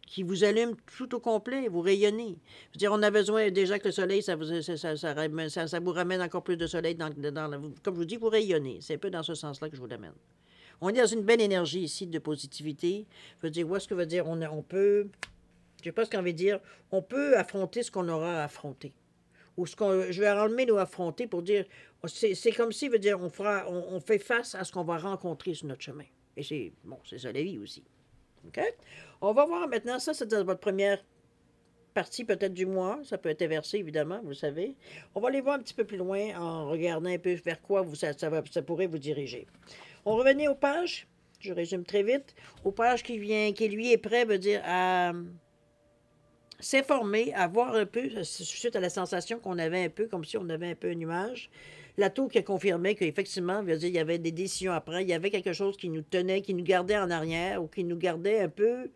qui vous allume tout au complet, vous rayonnez. Je veux dire, on a besoin déjà que le soleil, ça vous ramène encore plus de soleil comme je vous dis, vous rayonnez. C'est un peu dans ce sens-là que je vous l'amène. On est dans une belle énergie ici de positivité. Je veux dire, où est-ce que veut dire, on peut, je sais pas ce qu'on veut dire, on peut affronter ce qu'on aura à affronter. Ou je vais enlever nos affronter pour dire, c'est comme si, veut dire, on fait face à ce qu'on va rencontrer sur notre chemin. Et c'est ça la vie aussi. OK? On va voir maintenant, ça c'est dans votre première partie peut-être du mois, ça peut être inversé évidemment, vous le savez. On va aller voir un petit peu plus loin en regardant un peu vers quoi ça pourrait vous diriger. On revenait aux pages, je résume très vite, aux pages qui lui est prêt, veut dire à s'informer, à voir un peu, suite à la sensation qu'on avait un peu, comme si on avait un peu un nuage. La tour qui a confirmé qu'effectivement, il y avait des décisions à prendre, il y avait quelque chose qui nous tenait, qui nous gardait en arrière ou qui nous gardait un peu.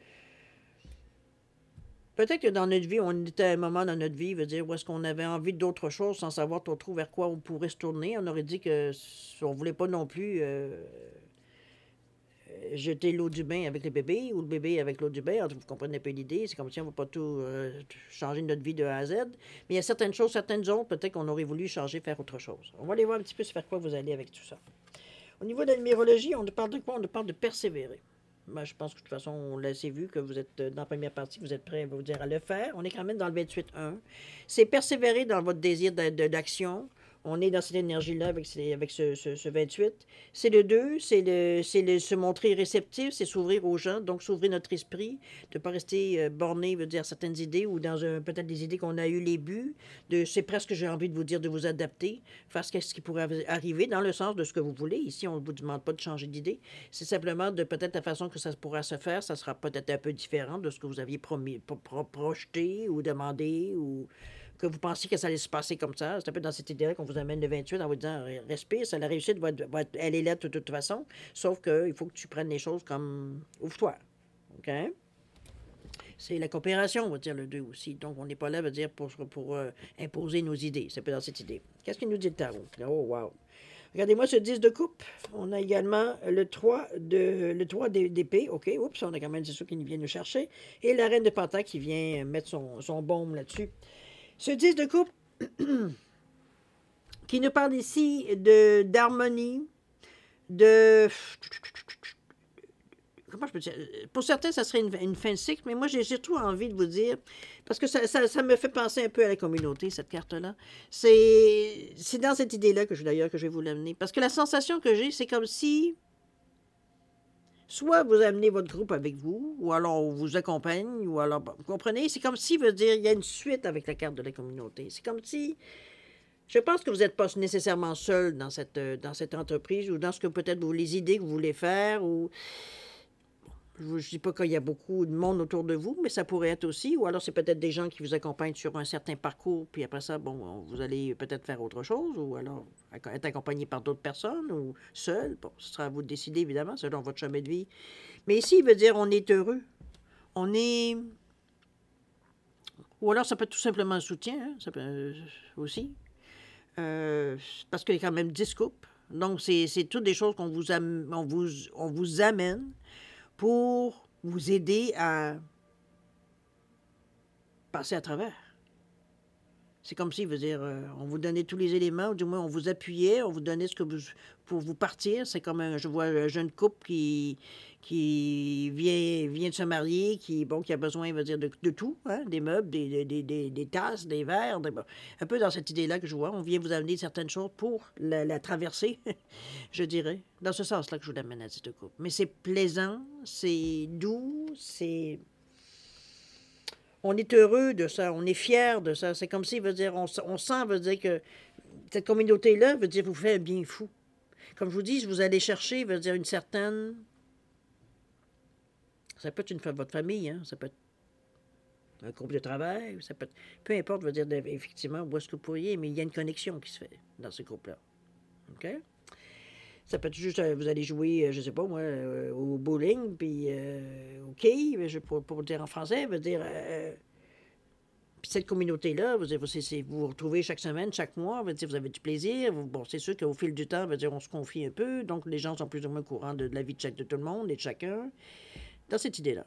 Peut-être que dans notre vie, on était à un moment dans notre vie, où est-ce qu'on avait envie d'autre chose sans savoir trop vers quoi on pourrait se tourner. On aurait dit que on voulait pas non plus jeter l'eau du bain avec le bébé ou le bébé avec l'eau du bain. Vous comprenez un peu l'idée. C'est comme si on ne va pas tout changer notre vie de A à Z. Mais il y a certaines choses, certaines zones, peut-être qu'on aurait voulu changer, faire autre chose. On va aller voir un petit peu vers quoi vous allez avec tout ça. Au niveau de la numérologie, on parle de quoi? On parle de persévérer. Moi, je pense que de toute façon, on l'a assez vu que vous êtes dans la première partie, vous êtes prêts à vous dire à le faire. On est quand même dans le 28-1. C'est persévérer dans votre désir d'action. On est dans cette énergie-là avec ce 28. C'est le 2, c'est se montrer réceptif, c'est s'ouvrir aux gens, donc s'ouvrir notre esprit, de ne pas rester borné, veut dire certaines idées ou dans peut-être des idées qu'on a eu les buts. C'est presque, j'ai envie de vous dire, de vous adapter, faire ce qui pourrait arriver dans le sens de ce que vous voulez. Ici, on ne vous demande pas de changer d'idée. C'est simplement de peut-être la façon que ça pourra se faire, ça sera peut-être un peu différent de ce que vous aviez projeté ou demandé ou que vous pensiez que ça allait se passer comme ça. C'est un peu dans cette idée-là qu'on vous amène le 28 en vous disant respire, la réussite elle est là de toute façon, sauf qu'il faut que tu prennes les choses comme ouvre-toi. OK? C'est la coopération, on va dire le 2 aussi. Donc, on n'est pas là, veut dire, pour imposer nos idées. C'est un peu dans cette idée. Qu'est-ce qu'il nous dit le tarot? Oh, wow! Regardez-moi ce 10 de coupe. On a également le 3 d'épée. OK, oups, on a quand même c'est sûr qui vient nous chercher. Et la reine de pentacle qui vient mettre son baume là-dessus. Ce 10 de coupe qui nous parle ici d'harmonie, de... Comment je peux dire? Pour certains, ça serait une fin de cycle, mais moi, j'ai surtout envie de vous dire, parce que ça me fait penser un peu à la communauté, cette carte-là. C'est dans cette idée-là que je vais vous l'amener. Parce que la sensation que j'ai, c'est comme si... Soit vous amenez votre groupe avec vous, ou alors on vous accompagne, ou alors... Vous comprenez? C'est comme si, veut dire, il y a une suite avec la carte de la communauté. C'est comme si... Je pense que vous n'êtes pas nécessairement seul dans cette entreprise, ou dans ce que peut-être les idées que vous voulez faire, ou... Je ne dis pas qu'il y a beaucoup de monde autour de vous, mais ça pourrait être aussi. Ou alors, c'est peut-être des gens qui vous accompagnent sur un certain parcours, puis après ça, bon, vous allez peut-être faire autre chose, ou alors être accompagné par d'autres personnes, ou seul. Bon, ce sera à vous de décider, évidemment, selon votre chemin de vie. Mais ici, il veut dire on est heureux. On est... Ou alors, ça peut être tout simplement un soutien, hein, ça peut aussi. Parce qu'il y a quand même 10 couples. Donc, c'est toutes des choses qu'on on vous amène pour vous aider à passer à travers. C'est comme si, veut dire, on vous donnait tous les éléments, ou du moins on vous appuyait, on vous donnait ce que vous, pour vous partir. C'est comme, je vois un jeune couple qui vient de se marier, qui a besoin, veut dire, de tout, hein, des meubles, des tasses, des verres, bon, un peu dans cette idée-là que je vois. On vient vous amener certaines choses pour la traverser, je dirais. Dans ce sens-là que je vous l'amène à cette couple. Mais c'est plaisant, c'est doux, c'est... On est heureux de ça, on est fier de ça. C'est comme si, veut dire, on sent, veut dire que cette communauté-là, veut dire, vous fait un bien fou. Comme je vous dis, vous allez chercher, veut dire, une certaine... Ça peut être votre famille, hein? Ça peut être un groupe de travail, ça peut être... Peu importe, veut dire, effectivement, où est-ce que vous pourriez, mais il y a une connexion qui se fait dans ce groupe-là. OK? Ça peut être juste, vous allez jouer, je sais pas moi, au bowling, puis au quai, pour dire en français, veut dire... Puis cette communauté-là, vous vous retrouvez chaque semaine, chaque mois, vous avez du plaisir. Bon, c'est sûr qu'au fil du temps, on se confie un peu. Donc, les gens sont plus ou moins au courant de la vie de tout le monde et de chacun. Dans cette idée-là.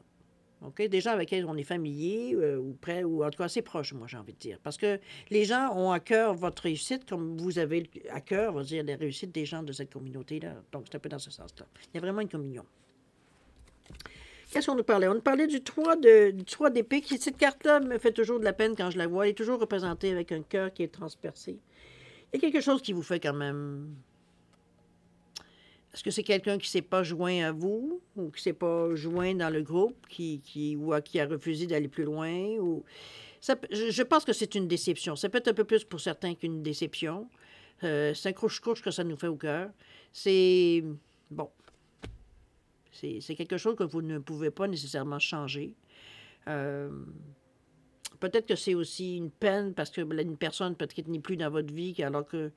OK? Des gens avec qui on est familier ou près, ou en tout cas assez proches, moi, j'ai envie de dire. Parce que les gens ont à cœur votre réussite comme vous avez à cœur, on va dire, la réussite des gens de cette communauté-là. Donc, c'est un peu dans ce sens-là. Il y a vraiment une communion. Qu'est-ce qu'on nous parlait? On nous parlait du 3 d'épée. Cette carte-là me fait toujours de la peine quand je la vois. Elle est toujours représentée avec un cœur qui est transpercé. Il y a quelque chose qui vous fait quand même... Est-ce que c'est quelqu'un qui ne s'est pas joint à vous ou qui ne s'est pas joint dans le groupe, qui a refusé d'aller plus loin? Ou... je pense que c'est une déception. Ça peut être un peu plus pour certains qu'une déception. C'est un couche-couche que ça nous fait au cœur. C'est... Bon. C'est quelque chose que vous ne pouvez pas nécessairement changer. Peut-être que c'est aussi une peine parce que une personne peut-être n'est plus dans votre vie, alors que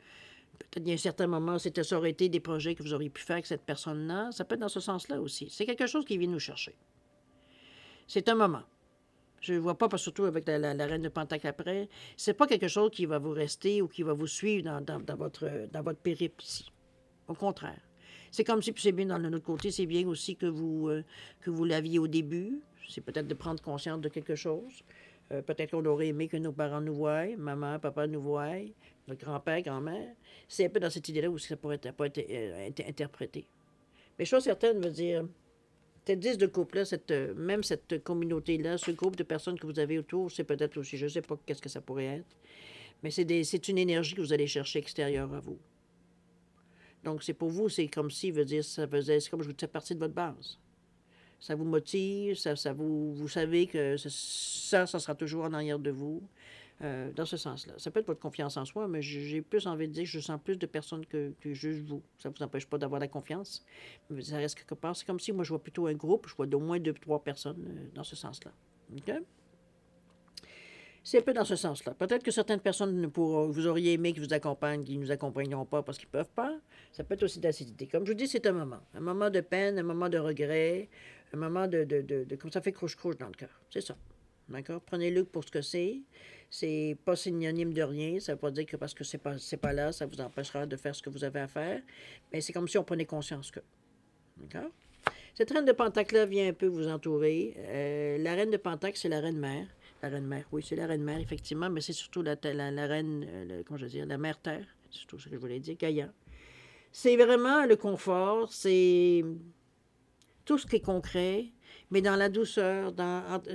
peut-être il y a un certain moment, ça aurait été des projets que vous auriez pu faire avec cette personne-là. Ça peut être dans ce sens-là aussi. C'est quelque chose qui vient nous chercher. C'est un moment. Je ne vois pas, surtout avec la reine de Pentacle après, c'est pas quelque chose qui va vous rester ou qui va vous suivre dans votre périple ici. Au contraire. C'est comme si, puis c'est bien dans le autre côté, c'est bien aussi que vous l'aviez au début. C'est peut-être de prendre conscience de quelque chose. Peut-être qu'on aurait aimé que nos parents nous voient, maman, papa nous voient, notre grand-père, grand-mère. C'est un peu dans cette idée-là où ça pourrait pas être interprété. Mais chose certaine veut dire, cette 10 de couple-là, même cette communauté-là, ce groupe de personnes que vous avez autour, c'est peut-être aussi, je ne sais pas qu'est-ce que ça pourrait être, mais c'est une énergie que vous allez chercher extérieure à vous. Donc, c'est pour vous, c'est comme si, veut dire, c'est comme je vous disais, partie de votre base. Ça vous motive, vous savez que ça sera toujours en arrière de vous, dans ce sens-là. Ça peut être votre confiance en soi, mais j'ai plus envie de dire que je sens plus de personnes que jugent vous. Ça ne vous empêche pas d'avoir la confiance, mais ça reste quelque part. C'est comme si moi, je vois plutôt un groupe, je vois d'au moins 2-3 personnes dans ce sens-là. OK? C'est un peu dans ce sens-là. Peut-être que certaines personnes vous auriez aimé qu'ils vous accompagnent, qu'ils ne nous accompagneront pas parce qu'ils ne peuvent pas. Ça peut être aussi d'acidité. Comme je vous dis, c'est un moment de peine, un moment de regret, un moment comme ça fait croche-croche dans le cœur. C'est ça. D'accord? Prenez-le pour ce que c'est. C'est pas synonyme de rien. Ça ne veut pas dire que parce que c'est pas là, ça vous empêchera de faire ce que vous avez à faire. Mais c'est comme si on prenait conscience que. D'accord? Cette reine de Pentacle-là vient un peu vous entourer. La reine de Pentacle, c'est la reine mère. La reine mère, oui, c'est la reine mère, effectivement, mais c'est surtout la reine, comment je veux dire, la mère terre, c'est surtout ce que je voulais dire, Gaïa. C'est vraiment le confort, c'est tout ce qui est concret, mais dans la douceur,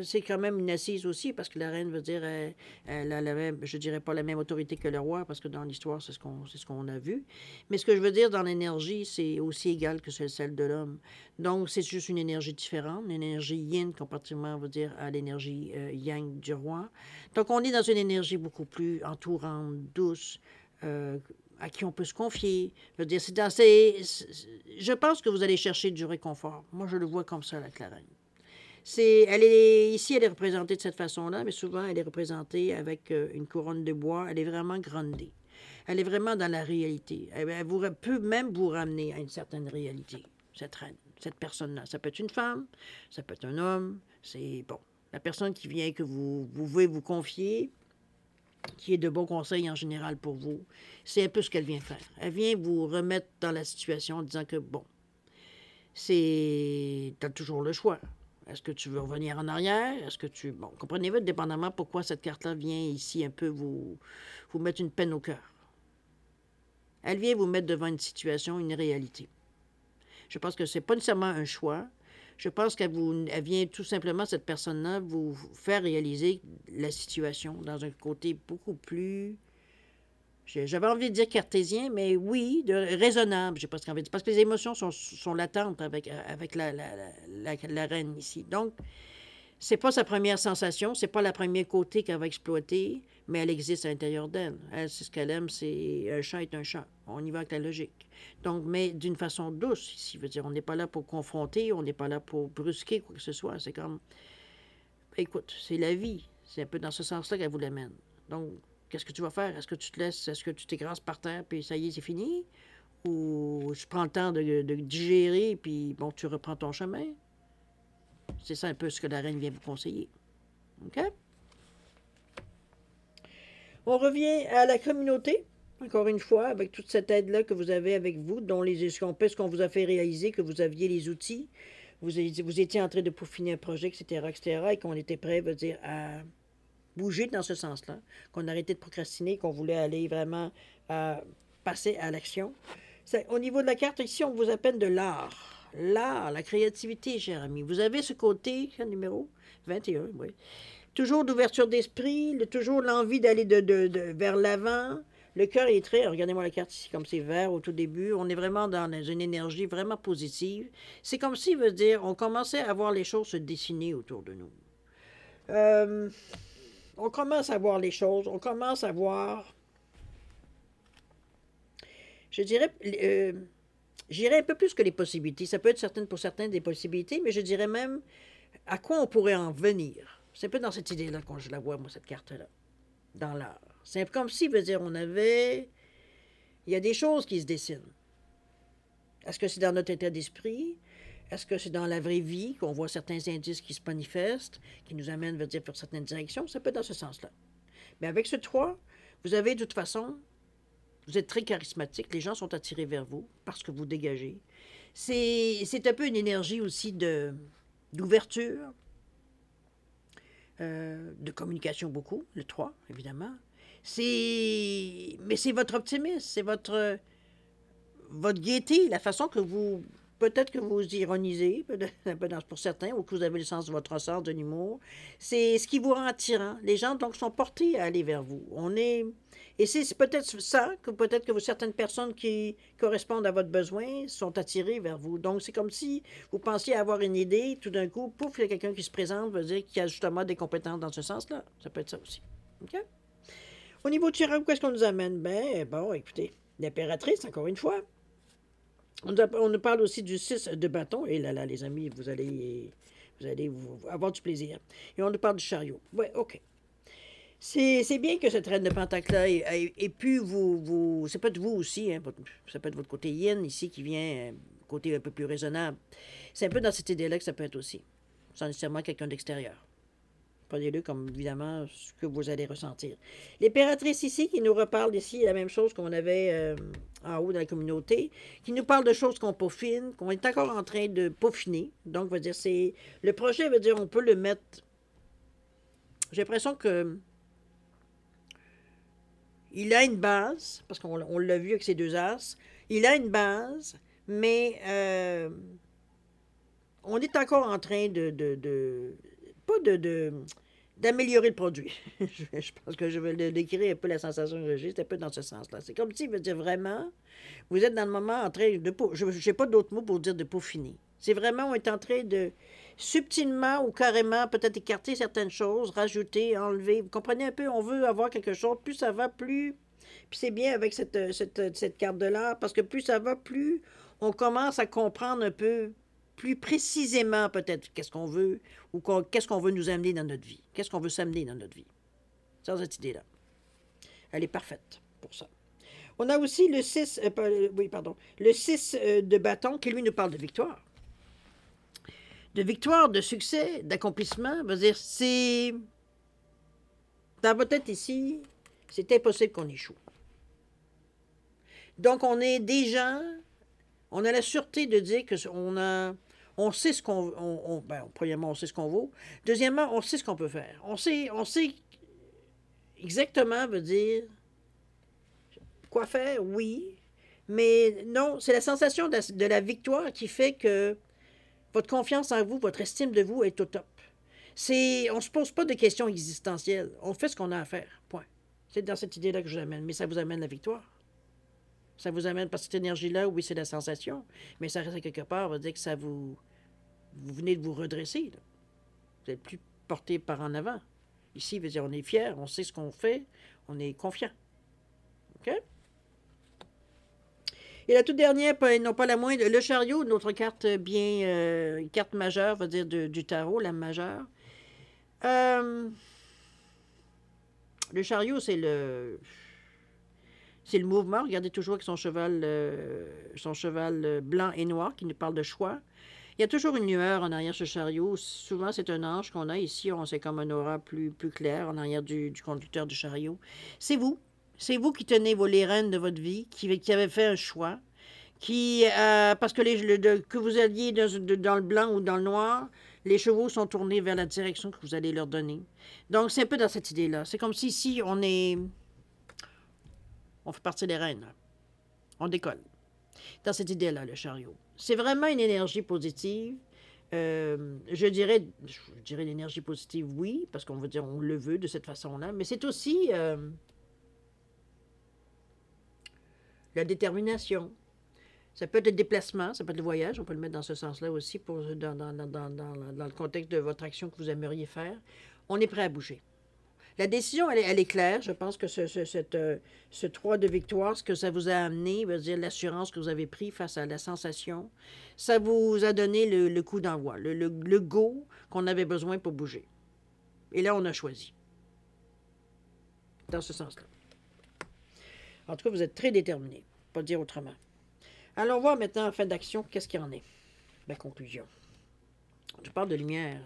c'est quand même une assise aussi, parce que la reine veut dire, elle a la même, je dirais pas la même autorité que le roi, parce que dans l'histoire, c'est ce qu'on a vu. Mais ce que je veux dire, dans l'énergie, c'est aussi égal que celle de l'homme. Donc, c'est juste une énergie différente, une énergie yin, comparativement, on va dire, à l'énergie yang du roi. Donc, on est dans une énergie beaucoup plus entourante, douce, à qui on peut se confier. Je veux dire, je pense que vous allez chercher du réconfort. Moi, je le vois comme ça, la Clarène. Ici, elle est représentée de cette façon-là, mais souvent, elle est représentée avec une couronne de bois. Elle est vraiment grandée. Elle est vraiment dans la réalité. Peut même vous ramener à une certaine réalité, cette reine, cette personne-là. Ça peut être une femme, ça peut être un homme. C'est bon. La personne qui vient, que vous pouvez vous confier, qui est de bons conseils en général pour vous, c'est un peu ce qu'elle vient faire. Elle vient vous remettre dans la situation en disant que, bon, tu as toujours le choix. Est-ce que tu veux revenir en arrière? Est-ce que tu... Bon, comprenez-vous dépendamment pourquoi cette carte-là vient ici un peu vous mettre une peine au cœur. Elle vient vous mettre devant une situation, une réalité. Je pense que ce n'est pas nécessairement un choix. Je pense qu'elle vient tout simplement, cette personne-là, vous faire réaliser la situation dans un côté beaucoup plus... J'avais envie de dire cartésien, mais oui, raisonnable, j'ai pas envie de dire. Parce que les émotions sont latentes avec la reine ici. Donc, c'est pas sa première sensation, c'est pas le premier côté qu'elle va exploiter, mais elle existe à l'intérieur d'elle. Elle, c'est ce qu'elle aime, c'est un chat est un chat. On y va avec la logique. Donc, mais d'une façon douce, ici. Je veux dire, on n'est pas là pour confronter, on n'est pas là pour brusquer quoi que ce soit. C'est comme, écoute, c'est la vie. C'est un peu dans ce sens-là qu'elle vous l'amène. Donc, qu'est-ce que tu vas faire? Est-ce que tu te laisses, est-ce que tu t'écrases par terre, puis ça y est, c'est fini? Ou tu prends le temps de digérer, puis bon, tu reprends ton chemin? C'est ça un peu ce que la reine vient vous conseiller. OK? On revient à la communauté, encore une fois, avec toute cette aide-là que vous avez avec vous, dont ce qu'on vous a fait réaliser, que vous aviez les outils, vous étiez en train de peaufiner un projet, etc., et qu'on était prêt, veut dire, à bouger dans ce sens-là, qu'on arrêtait de procrastiner, qu'on voulait aller vraiment passer à l'action. Au niveau de la carte, ici, on vous appelle de l'art. L'art, la créativité, cher ami. Vous avez ce côté, quel numéro? 21, oui. Toujours d'ouverture d'esprit, toujours l'envie d'aller vers l'avant. Le cœur est très... Regardez-moi la carte ici, comme c'est vert au tout début. On est vraiment dans une énergie vraiment positive. C'est comme si, veut dire, on commençait à voir les choses se dessiner autour de nous. On commence à voir les choses, on commence à voir... Je dirais... J'irais un peu plus que les possibilités. Ça peut être pour certains des possibilités, mais je dirais même à quoi on pourrait en venir. C'est un peu dans cette idée-là que je la vois, moi, cette carte-là, dans l'art. C'est comme si, veut dire, il y a des choses qui se dessinent. Est-ce que c'est dans notre état d'esprit? Est-ce que c'est dans la vraie vie qu'on voit certains indices qui se manifestent, qui nous amènent, veut dire, pour certaines directions? Ça peut être dans ce sens-là. Mais avec ce 3, vous avez de toute façon... Vous êtes très charismatique. Les gens sont attirés vers vous parce que vous dégagez. C'est un peu une énergie aussi d'ouverture, de communication beaucoup, le 3, évidemment. Mais c'est votre optimisme, c'est votre gaieté, la façon que vous... Peut-être que vous ironisez, un peu pour certains, ou que vous avez le sens de votre sens de l'humour. C'est ce qui vous rend attirant. Les gens, donc, sont portés à aller vers vous. Et c'est peut-être ça, que peut-être que certaines personnes qui correspondent à votre besoin sont attirées vers vous. Donc, c'est comme si vous pensiez avoir une idée, tout d'un coup, pouf, il y a quelqu'un qui se présente, veut dire qu'il y a justement des compétences dans ce sens-là. Ça peut être ça aussi. OK? Au niveau de tirage, qu'est-ce qu'on nous amène? Ben, bon, écoutez, l'impératrice, encore une fois. On nous parle aussi du 6 de bâton. Et là, les amis, vous allez avoir du plaisir. Et on nous parle du chariot. Oui, OK. C'est bien que cette reine de Pentacle-là ait pu vous... C'est peut-être vous aussi, hein, ça peut être votre côté yin ici qui vient, côté un peu plus raisonnable. C'est un peu dans cette idée-là que ça peut être aussi, sans nécessairement quelqu'un d'extérieur. Prenez-le comme, évidemment, ce que vous allez ressentir. L'impératrice ici, qui nous reparle ici, la même chose qu'on avait en haut dans la communauté, qui nous parle de choses qu'on peaufine, qu'on est encore en train de peaufiner. Donc, veut dire, le projet, veut dire, on peut le mettre... J'ai l'impression que... Il a une base, parce qu'on l'a vu avec ses 2 as, il a une base, mais on est encore en train d'améliorer le produit. Je pense que je vais le décrire un peu la sensation que j'ai, c'est un peu dans ce sens-là. C'est comme si, veut dire vraiment, vous êtes dans le moment en train de... Je n'ai pas d'autres mots pour dire de peaufiner. C'est vraiment, on est en train de subtilement ou carrément peut-être écarter certaines choses, rajouter, enlever. Vous comprenez un peu, on veut avoir quelque chose, plus ça va, plus Puis c'est bien avec cette carte de l'art, parce que plus ça va, plus on commence à comprendre un peu plus précisément peut-être qu'est-ce qu'on veut ou qu'est-ce qu'on veut nous amener dans notre vie. Qu'est-ce qu'on veut s'amener dans notre vie. Sans cette idée-là. Elle est parfaite pour ça. On a aussi le 6, le 6 de bâton qui, lui, nous parle de victoire. De victoire, de succès, d'accomplissement. Veut dire, c'est... Dans votre tête ici, c'est impossible qu'on échoue. Donc, on est des gens, on a la sûreté de dire on sait ce qu'on... premièrement, on sait ce qu'on vaut. Deuxièmement, on sait ce qu'on peut faire. On sait exactement, veut dire, quoi faire, oui. Mais non, c'est la sensation de la victoire qui fait que votre confiance en vous, votre estime de vous est au top. On ne se pose pas de questions existentielles. On fait ce qu'on a à faire. Point. C'est dans cette idée-là que je vous amène. Mais ça vous amène la victoire. Ça vous amène, parce que cette énergie-là, oui, c'est la sensation. Mais ça reste quelque part, on va dire que ça vous... Vous venez de vous redresser. Là. Vous n'êtes plus porté par en avant. Ici, veut dire, on est fier, on sait ce qu'on fait, on est confiant. OK? Et la toute dernière, non pas la moindre, le chariot, notre carte bien, carte majeure, va dire du tarot, la majeure. Le chariot, c'est le mouvement. Regardez toujours avec son cheval blanc et noir qui nous parle de choix. Il y a toujours une lueur en arrière de ce chariot. Souvent, c'est un ange qu'on a ici. C'est comme un aura plus clair en arrière du conducteur du chariot. C'est vous. C'est vous qui tenez les rênes de votre vie, qui avez fait un choix, parce que que vous alliez dans le blanc ou dans le noir, les chevaux sont tournés vers la direction que vous allez leur donner. Donc, c'est un peu dans cette idée-là. C'est comme si ici, on fait partie des rênes. On décolle. Dans cette idée-là, le chariot. C'est vraiment une énergie positive. Je dirais l'énergie positive, oui, parce qu'on veut dire, on le veut de cette façon-là, mais c'est aussi la détermination. Ça peut être le déplacement, ça peut être le voyage, on peut le mettre dans ce sens-là aussi, dans le contexte de votre action que vous aimeriez faire. On est prêt à bouger. La décision, elle est claire. Je pense que ce 3 de victoire, ce que ça vous a amené, veut dire l'assurance que vous avez pris face à la sensation, ça vous a donné le coup d'envoi, le go qu'on avait besoin pour bouger. Et là, on a choisi. Dans ce sens-là. En tout cas, vous êtes très déterminé, pas dire autrement. Allons voir maintenant, en fin d'action, qu'est-ce qu'il y en est. La conclusion. Je parle de lumière.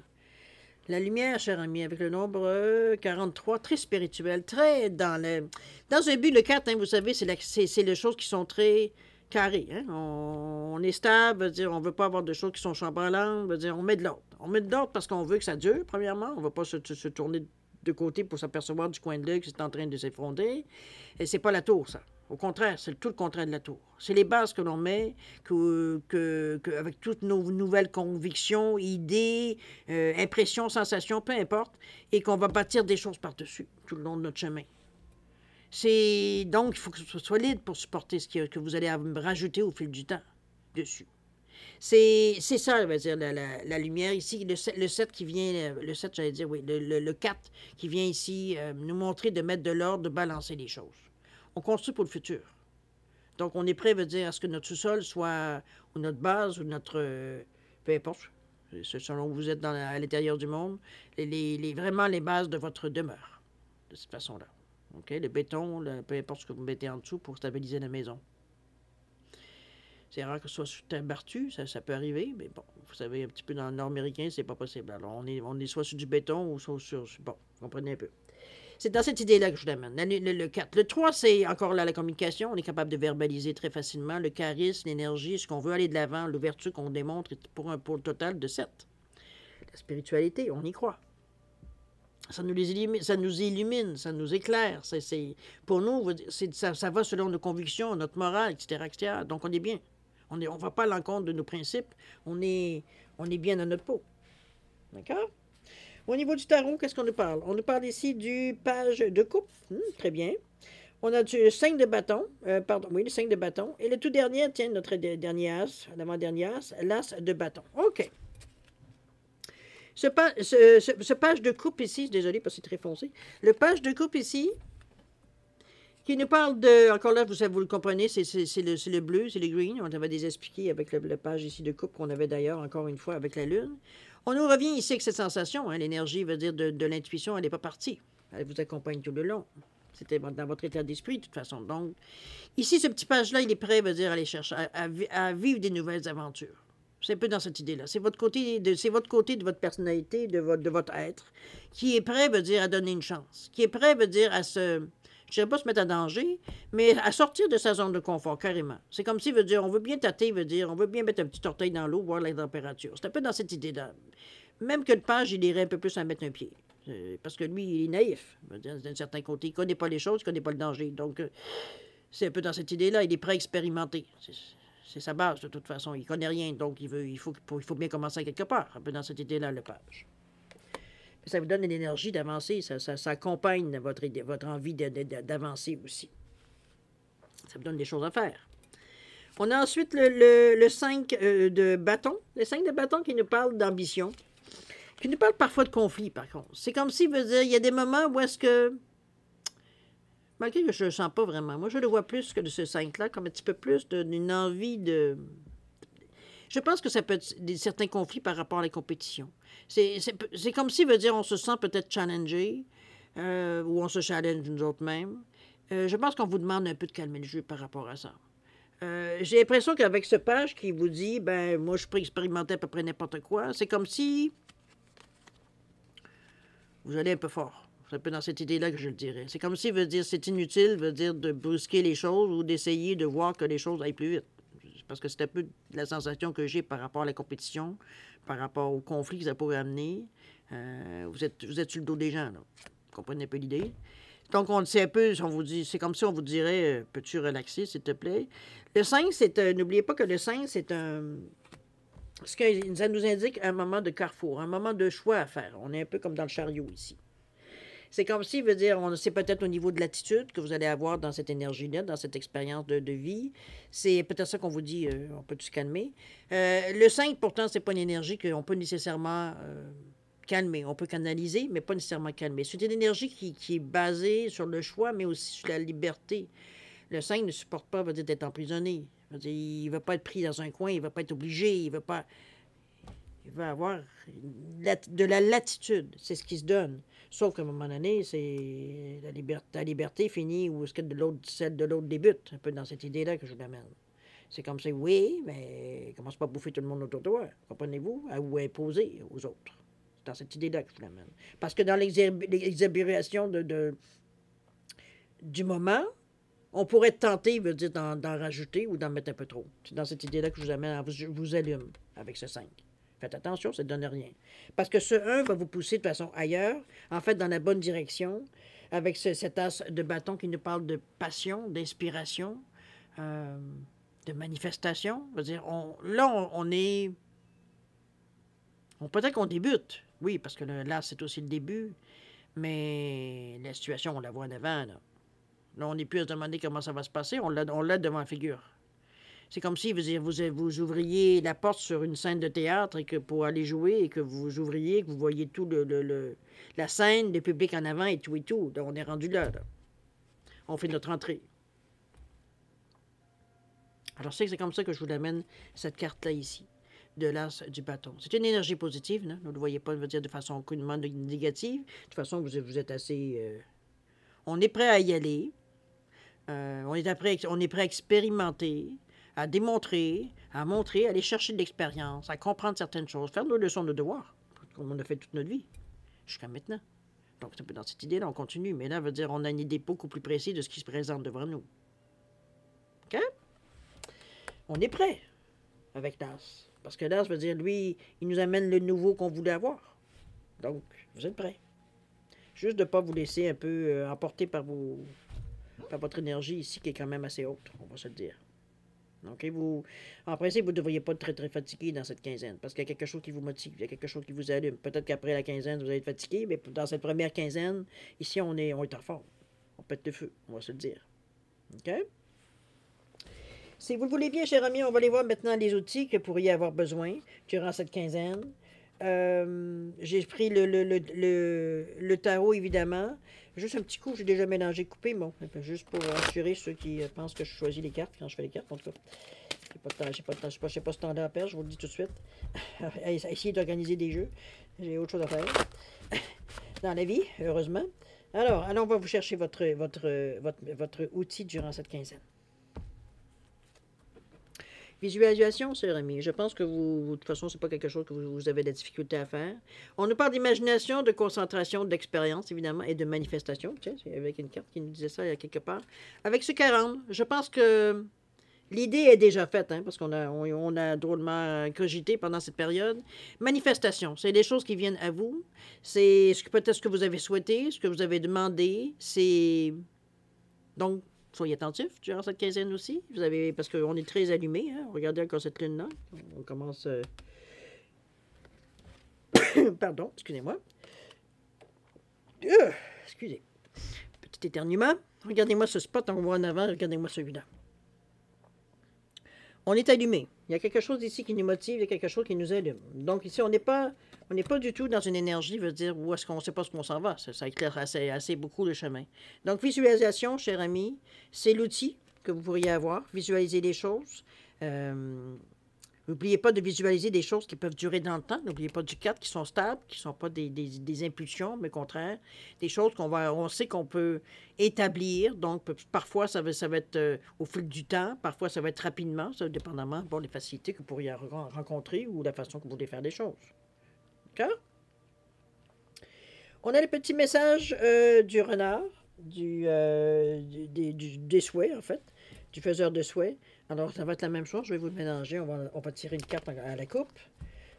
La lumière, cher ami, avec le nombre 43, très spirituel, très dans un but, le 4, hein, vous savez, c'est les choses qui sont très carrées. Hein? On est stable, veut dire, on ne veut pas avoir de choses qui sont chambranlantes, veut dire, on met de l'ordre. On met de l'ordre parce qu'on veut que ça dure, premièrement. On ne va pas se tourner de côté pour s'apercevoir du coin de l'œil que c'est en train de s'effondrer. Et c'est pas la tour, ça. Au contraire, c'est tout le contraire de la tour. C'est les bases que l'on met, avec toutes nos nouvelles convictions, idées, impressions, sensations, peu importe, et qu'on va bâtir des choses par-dessus, tout le long de notre chemin. Donc, il faut que ce soit solide pour supporter ce que vous allez rajouter au fil du temps dessus. C'est ça, on va dire, la lumière ici, le 7 qui vient, le 7, j'allais dire, oui, le 4 qui vient ici nous montrer de mettre de l'ordre, de balancer les choses. On construit pour le futur. Donc, on est prêt, veut dire, à ce que notre sous-sol soit, ou notre base, ou notre, peu importe, selon où vous êtes à l'intérieur du monde, vraiment les bases de votre demeure, de cette façon-là. OK? Le béton, peu importe ce que vous mettez en dessous pour stabiliser la maison. C'est rare que ce soit sur terre battue, ça peut arriver, mais bon, vous savez, un petit peu dans le nord-américain, c'est pas possible. Alors, on est soit sur du béton ou soit sur... Bon, vous comprenez un peu. C'est dans cette idée-là que je l'amène. Le 4. Le 3, c'est encore là la communication. On est capable de verbaliser très facilement le charisme, l'énergie, ce qu'on veut aller de l'avant, l'ouverture qu'on démontre pour un pôle total de 7. La spiritualité, on y croit. Ça nous illumine, ça nous éclaire. Pour nous, ça va selon nos convictions, notre morale, etc., etc. Donc, on est bien. On ne va pas à l'encontre de nos principes. On est bien dans notre peau. D'accord? Au niveau du tarot, qu'est-ce qu'on nous parle? On nous parle ici du page de coupe. Très bien. On a du 5 de bâton. Le 5 de bâton. Et le tout dernier, tiens, notre dernier as, l'avant-dernier as, l'as de bâton. OK. Ce page de coupe ici, désolé parce que c'est très foncé. Le page de coupe ici, qui nous parle de, encore là, vous le comprenez, c'est le bleu, c'est le green. On avait des expliqués avec le page ici de coupe qu'on avait d'ailleurs, encore une fois, avec la Lune. On nous revient ici avec cette sensation. Hein, l'énergie veut dire de l'intuition, elle n'est pas partie. Elle vous accompagne tout le long. C'était dans votre état d'esprit, de toute façon. Donc, ici, ce petit page-là, il est prêt, veut dire, à aller chercher, à vivre des nouvelles aventures. C'est un peu dans cette idée-là. C'est votre côté de votre personnalité, de votre être, qui est prêt, veut dire, à donner une chance. Qui est prêt, veut dire, à se... Je ne dirais pas se mettre en danger, mais à sortir de sa zone de confort, carrément. C'est comme si, veut dire, on veut bien tâter, veut dire, on veut bien mettre un petit orteil dans l'eau, voir la température. C'est un peu dans cette idée-là. Même que le page, il irait un peu plus à mettre un pied. Parce que lui, il est naïf. D'un certain côté, il ne connaît pas les choses, il ne connaît pas le danger. Donc, c'est un peu dans cette idée-là. Il est prêt à expérimenter. C'est sa base, de toute façon. Il ne connaît rien, donc il faut bien commencer à quelque part. Un peu dans cette idée-là, le page. Ça vous donne une énergie d'avancer. Ça accompagne votre envie d'avancer aussi. Ça vous donne des choses à faire. On a ensuite le 5 de bâton. Le 5 de bâton qui nous parle d'ambition. Qui nous parle parfois de conflit, par contre. C'est comme s'il veut dire, il y a des moments où est-ce que, malgré que je ne le sens pas vraiment, moi je le vois plus que de ce 5-là, comme un petit peu plus d'une envie de... Je pense que ça peut être certains conflits par rapport à la compétition. C'est comme s'il veut dire, on se sent peut-être challengé, ou on se challenge nous autres mêmes. Je pense qu'on vous demande un peu de calmer le jeu par rapport à ça. J'ai l'impression qu'avec ce page qui vous dit, ben moi je peux expérimenter à peu près n'importe quoi, c'est comme si... Vous allez un peu fort. C'est un peu dans cette idée-là que je le dirais. C'est comme s'il veut dire c'est inutile, veut dire de brusquer les choses ou d'essayer de voir que les choses aillent plus vite. Parce que c'est un peu la sensation que j'ai par rapport à la compétition, par rapport au conflit que ça pourrait amener. Vous êtes sur le dos des gens, là. Vous comprenez un peu l'idée? Donc, on sait un peu, on vous dit, c'est comme si on vous dirait, peux-tu relaxer, s'il te plaît? Le 5, n'oubliez pas que le 5, c'est un... Ça nous indique un moment de carrefour, un moment de choix à faire. On est un peu comme dans le chariot ici. C'est comme si, veut dire, c'est peut-être au niveau de l'attitude que vous allez avoir dans cette énergie-là, dans cette expérience de vie. C'est peut-être ça qu'on vous dit, on peut se calmer. Le 5, pourtant, c'est pas une énergie qu'on peut nécessairement calmer. On peut canaliser, mais pas nécessairement calmer. C'est une énergie qui est basée sur le choix, mais aussi sur la liberté. Le 5 ne supporte pas, veut dire, d'être emprisonné. Il ne va pas être pris dans un coin, il ne va pas être obligé, il va avoir de la latitude. C'est ce qui se donne. Sauf qu'à un moment donné, c'est la liberté finit où est-ce que celle de l'autre débute. Un peu dans cette idée-là que je vous l'amène. C'est comme ça, oui, mais commence pas à bouffer tout le monde autour de toi, comprenez-vous, ou à imposer aux autres. C'est dans cette idée-là que je vous l'amène. Parce que dans l'exabiration du moment, on pourrait être tenté, veut dire, d'en rajouter ou d'en mettre un peu trop. C'est dans cette idée-là que je vous amène, je vous allume avec ce 5. Faites attention, ça ne donne rien. Parce que ce 1 va vous pousser de façon ailleurs, en fait, dans la bonne direction, avec cet as de bâton qui nous parle de passion, d'inspiration, de manifestation. Je veux dire, on est... peut-être qu'on débute, oui, parce que là, c'est aussi le début, mais la situation, on la voit en avant, là. Là, on n'est plus à se demander comment ça va se passer, on l'a devant la figure. C'est comme si vous ouvriez la porte sur une scène de théâtre et que pour aller jouer et que vous ouvriez, que vous voyez tout la scène, le public en avant et tout et tout. Donc, on est rendu là. On fait notre entrée. Alors, c'est comme ça que je vous amène cette carte-là ici, de l'as du bâton. C'est une énergie positive, non? Vous ne le voyez pas, je veux dire, de façon aucunement négative. De toute façon, vous êtes assez... On est prêt à y aller. On est prêt à expérimenter, à démontrer, à montrer, à aller chercher de l'expérience, à comprendre certaines choses, faire nos leçons de devoir, comme on a fait toute notre vie, jusqu'à maintenant. Donc, c'est un peu dans cette idée-là, on continue. Mais là, veut dire, on a une idée beaucoup plus précise de ce qui se présente devant nous. OK? On est prêt avec l'as. Parce que l'as veut dire, lui, il nous amène le nouveau qu'on voulait avoir. Donc, vous êtes prêts. Juste de ne pas vous laisser un peu emporter par votre énergie ici, qui est quand même assez haute, on va se le dire. Donc, en principe, vous ne devriez pas être très, très fatigué dans cette quinzaine, parce qu'il y a quelque chose qui vous motive, il y a quelque chose qui vous allume. Peut-être qu'après la quinzaine, vous allez être fatigué, mais dans cette première quinzaine, ici, on est en forme. On pète le feu, on va se le dire. OK? Si vous le voulez bien, cher ami, on va aller voir maintenant les outils que vous pourriez avoir besoin durant cette quinzaine. J'ai pris le tarot, évidemment. Juste un petit coup, j'ai déjà mélangé, coupé. Bon, juste pour assurer ceux qui pensent que je choisis les cartes quand je fais les cartes. En tout cas, j'ai pas de temps, j'ai pas de temps, je sais pas ce temps-là à perdre, je vous le dis tout de suite. Essayez d'organiser des jeux. J'ai autre chose à faire dans la vie, heureusement. Alors, on va vous chercher votre outil durant cette quinzaine. Visualisation, c'est Rémi. Je pense que vous, de toute façon, c'est pas quelque chose que vous avez de la difficulté à faire. On nous parle d'imagination, de concentration, d'expérience, évidemment, et de manifestation. Tiens, c'est avec une carte qui nous disait ça il y a quelque part. Avec ce 40, je pense que l'idée est déjà faite, hein, parce qu'on a drôlement cogité pendant cette période. Manifestation, c'est des choses qui viennent à vous. C'est peut-être ce que vous avez souhaité, ce que vous avez demandé. C'est... Donc, soyez attentifs durant cette quinzaine aussi. Vous avez, parce qu'on est très allumés. Hein? Regardez encore cette lune-là. On commence... Pardon, excusez-moi. Excusez. Petit éternuement. Regardez-moi ce spot en haut en avant. Regardez-moi celui-là. On est allumé. Il y a quelque chose ici qui nous motive, il y a quelque chose qui nous allume. Donc ici, on n'est pas du tout dans une énergie, veut dire, où est-ce qu'on ne sait pas ce qu'on s'en va. Ça éclaire assez beaucoup le chemin. Donc visualisation, cher ami, c'est l'outil que vous pourriez avoir. Visualiser les choses. N'oubliez pas de visualiser des choses qui peuvent durer dans le temps. N'oubliez pas du 4 qui sont stables, qui ne sont pas des impulsions, mais au contraire, des choses on sait qu'on peut établir. Donc, parfois, ça va être au fil du temps. Parfois, ça va être rapidement, ça, dépendamment des facilités que vous pourriez rencontrer ou la façon que vous voulez faire des choses. D'accord? On a le petit message du renard, des souhaits, en fait, du faiseur de souhaits. Alors, ça va être la même chose. Je vais vous le mélanger. On va tirer une carte à la coupe.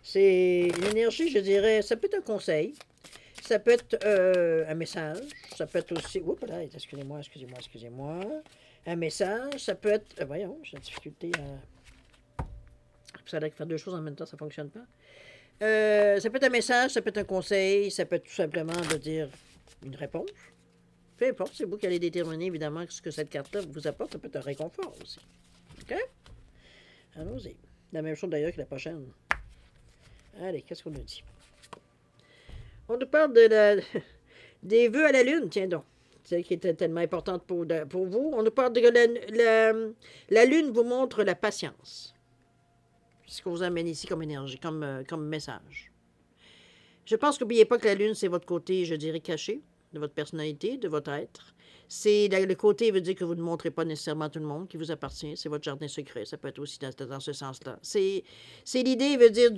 C'est une énergie, je dirais, ça peut être un conseil. Ça peut être un message. Ça peut être aussi... Oups, là, excusez-moi. Un message. Ça peut être... voyons, j'ai la difficulté à... Ça a l'air que faire deux choses en même temps, ça ne fonctionne pas. Ça peut être un message, ça peut être un conseil. Ça peut être tout simplement de dire une réponse. Peu importe, c'est vous qui allez déterminer, évidemment, ce que cette carte-là vous apporte. Ça peut être un réconfort aussi. OK? Allons-y. La même chose d'ailleurs que la prochaine. Allez, qu'est-ce qu'on nous dit? On nous parle des vœux à la lune, tiens donc. Celle qui était tellement importante pour vous. On nous parle de la lune vous montre la patience. C'est ce qu'on vous amène ici comme énergie, comme message. Je pense qu'oubliez pas que la lune, c'est votre côté, je dirais, caché de votre personnalité, de votre être. C'est le côté veut dire que vous ne montrez pas nécessairement à tout le monde qui vous appartient. C'est votre jardin secret. Ça peut être aussi dans ce sens-là. C'est l'idée, veut dire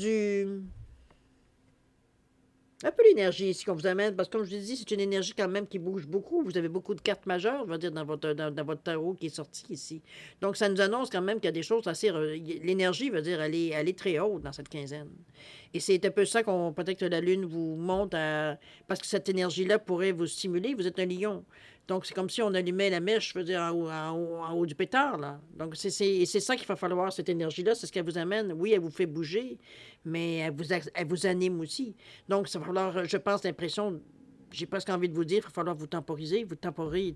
un peu l'énergie ici qu'on vous amène, parce que comme je vous dis, c'est une énergie quand même qui bouge beaucoup. Vous avez beaucoup de cartes majeures, on va dire, dans votre tarot qui est sorti ici. Donc, ça nous annonce quand même qu'il y a des choses assez... L'énergie, veut dire, elle est très haute dans cette quinzaine. Et c'est un peu ça peut-être que la Lune vous montre, parce que cette énergie-là pourrait vous stimuler. Vous êtes un lion. Donc, c'est comme si on allumait la mèche, je veux dire, en haut du pétard, là. Donc, c'est ça qu'il va falloir, cette énergie-là. C'est ce qu'elle vous amène. Oui, elle vous fait bouger, mais elle vous anime aussi. Donc, ça va falloir, je pense, l'impression, j'ai presque envie de vous dire, il va falloir vous temporiser, vous temporiser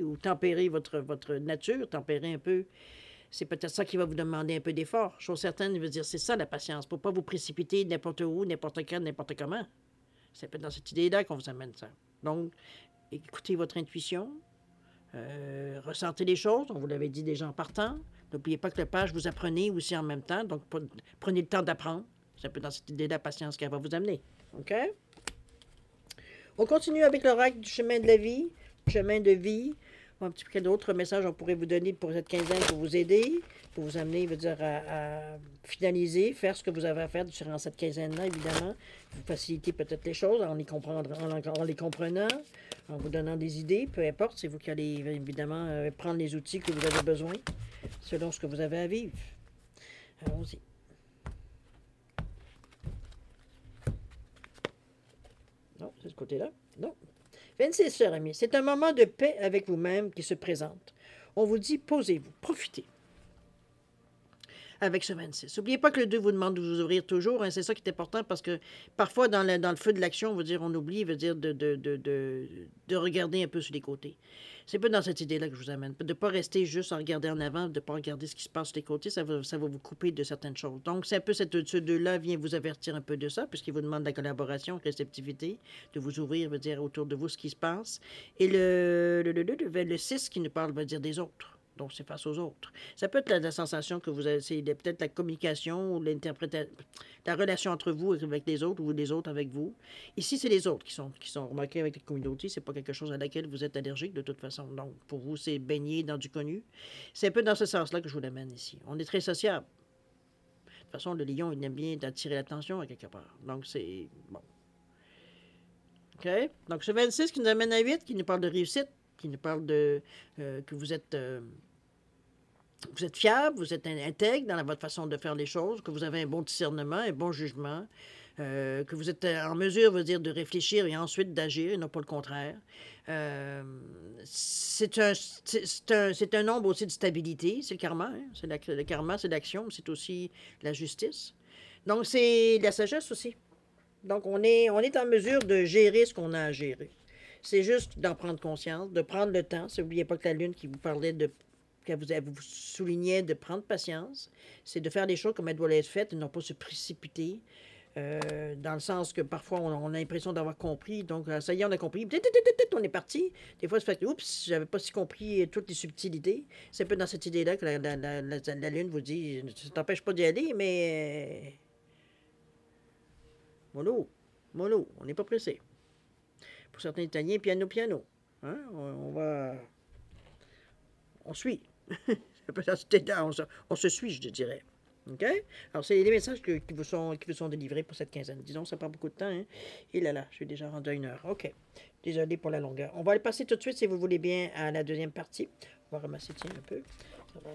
ou tempérer votre nature, tempérer un peu. C'est peut-être ça qui va vous demander un peu d'effort. Chose certaine, veut dire, c'est ça la patience, pour ne pas vous précipiter n'importe où, n'importe quand, n'importe comment. C'est peut-être dans cette idée-là qu'on vous amène ça. Donc, écoutez votre intuition, ressentez les choses, on vous l'avait dit déjà en partant. N'oubliez pas que le page, vous apprenez aussi en même temps, donc prenez le temps d'apprendre. C'est un peu dans cette idée de la patience qu'elle va vous amener. OK? On continue avec l'oracle du chemin de la vie, chemin de vie. Un petit peu d'autres messages on pourrait vous donner pour cette quinzaine pour vous aider, pour vous amener, veut dire, à finaliser, faire ce que vous avez à faire durant cette quinzaine-là, évidemment. Vous faciliter peut-être les choses en les comprenant, en vous donnant des idées, peu importe. C'est vous qui allez, évidemment, prendre les outils que vous avez besoin, selon ce que vous avez à vivre. Allons-y. Non, c'est ce côté-là. Non. 26, chers amis, c'est un moment de paix avec vous-même qui se présente. On vous dit, posez-vous, profitez. avec ce 26. N'oubliez pas que le 2 vous demande de vous ouvrir toujours. Hein, c'est ça qui est important parce que parfois, dans le feu de l'action, on oublie de regarder un peu sur les côtés. C'est pas dans cette idée-là que je vous amène. De ne pas rester juste à regarder en avant, de ne pas regarder ce qui se passe sur les côtés, ça va vous couper de certaines choses. Donc, c'est un peu ce 2-là vient vous avertir un peu de ça, puisqu'il vous demande de la collaboration, réceptivité, de vous ouvrir, veut dire autour de vous ce qui se passe. Et le 6 qui nous parle va dire des autres. Donc, c'est face aux autres. Ça peut être la sensation que vous avez, c'est peut-être la communication ou l'interprétation, la relation entre vous avec les autres ou les autres avec vous. Ici, c'est les autres qui sont remarqués avec la communauté. C'est pas quelque chose à laquelle vous êtes allergique de toute façon. Donc, pour vous, c'est baigner dans du connu. C'est un peu dans ce sens-là que je vous l'amène ici. On est très sociable. De toute façon, le lion, il aime bien attirer l'attention à quelque part. Donc, c'est bon. OK? Donc, ce 26 qui nous amène à 8, qui nous parle de réussite, qui nous parle de que vous êtes fiable, vous êtes intègre dans votre façon de faire les choses, que vous avez un bon discernement, un bon jugement, que vous êtes en mesure, veut dire, de réfléchir et ensuite d'agir, et non pas le contraire. C'est un nombre aussi de stabilité, c'est le karma. Hein? Le karma, c'est l'action, mais c'est aussi la justice. Donc, c'est la sagesse aussi. Donc, on est en mesure de gérer ce qu'on a à gérer. C'est juste d'en prendre conscience, de prendre le temps. N'oubliez pas que la Lune qui vous parlait qu'elle vous soulignait de prendre patience, c'est de faire les choses comme elles doivent être faites et non pas se précipiter. Dans le sens que parfois on a l'impression d'avoir compris, donc ça y est, on a compris, on est parti. Des fois, ça fait que, oups, j'avais pas si compris toutes les subtilités. C'est un peu dans cette idée-là que la Lune vous dit, ça ne t'empêche pas d'y aller, mais mollo, on n'est pas pressé. Pour certains Italiens, piano. Hein? On suit. on se suit, je dirais. OK? Alors, c'est les messages qui vous sont délivrés pour cette quinzaine. Disons, ça prend beaucoup de temps. Hein? Et là, je suis déjà rendu à 1 heure. OK. Désolé pour la longueur. On va aller passer tout de suite, si vous voulez bien, à la deuxième partie. On va ramasser, tiens, un peu. Ça va